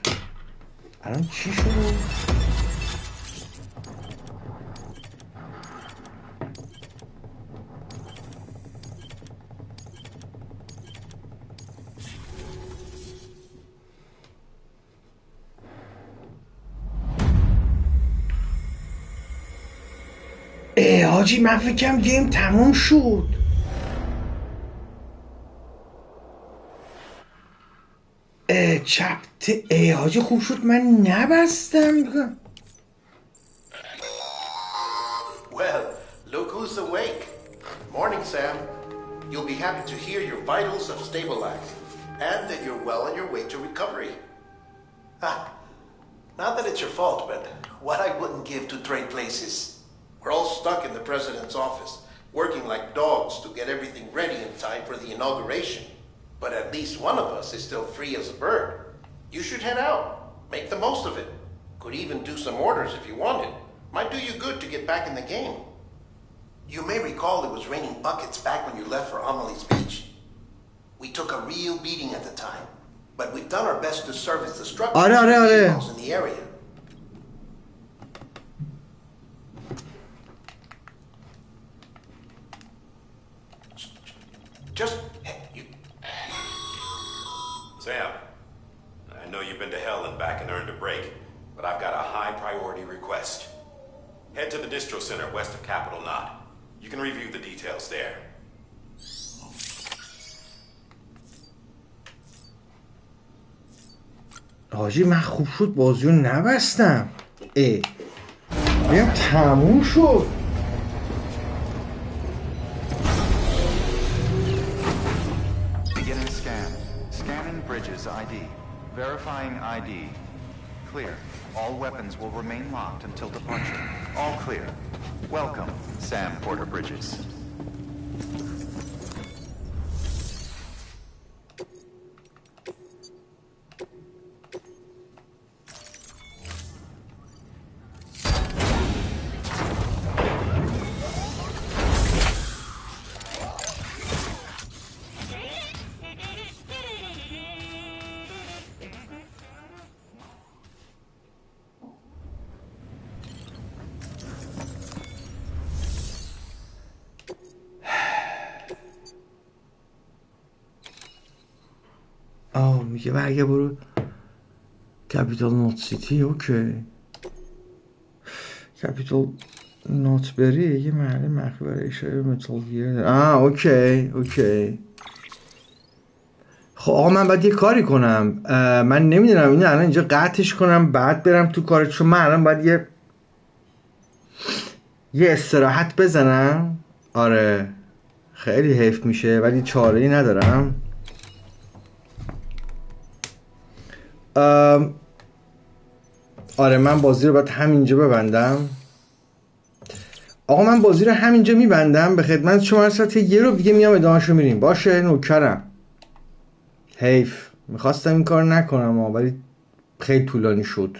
الان چی شد؟ حاجی من فکرم گیم تموم شد. چپت حاجی خوب شد من نبستم. Well, look who's awake. Morning, Sam. You'll be happy to hear your vitals have stabilized and that you're well on your way to recovery. Not that it's your fault, but what I wouldn't give to trade places. We're all stuck in the president's office, working like dogs to get everything ready in time for the inauguration. But at least one of us is still free as a bird. You should head out. Make the most of it. Could even do some orders if you wanted. Might do you good to get back in the game. You may recall it was raining buckets back when you left for Amelie's Beach. We took a real beating at the time, but we've done our best to service the struggles in the area. Just you. Sam, I know you've been to hell and back and earned a break, but I've got a high priority request. Head to the distro center west of Capitol Knot. You can review the details there. حاجی من خوب شد بازیو نبستم. بگم تموم شد. Beginning scan. Scanning bridges ID. Verifying ID. Clear. All weapons will remain locked until departure. All clear. Welcome, Sam Porter Bridges. میگه برگه برو کپیتال نوت سیتی. اوکی کپیتال نوتبری یه محل مخفی برای اشاره متال گیر. اوکی. خب آقا من باید یه کاری کنم. من نمیدونم اینو الان اینجا قطعش کنم بعد برم تو کار، چون من الان باید یه استراحت بزنم. آره خیلی حیف میشه ولی چاره‌ای ندارم. آره من بازی رو باید همینجا ببندم. آقا من بازی رو همینجا میبندم. به خدمت شما ساعت 1 رو دیگه میام ادامه‌شو میریم. باشه نوکرم. حیف میخواستم این کار نکنم ولی خیلی طولانی شد.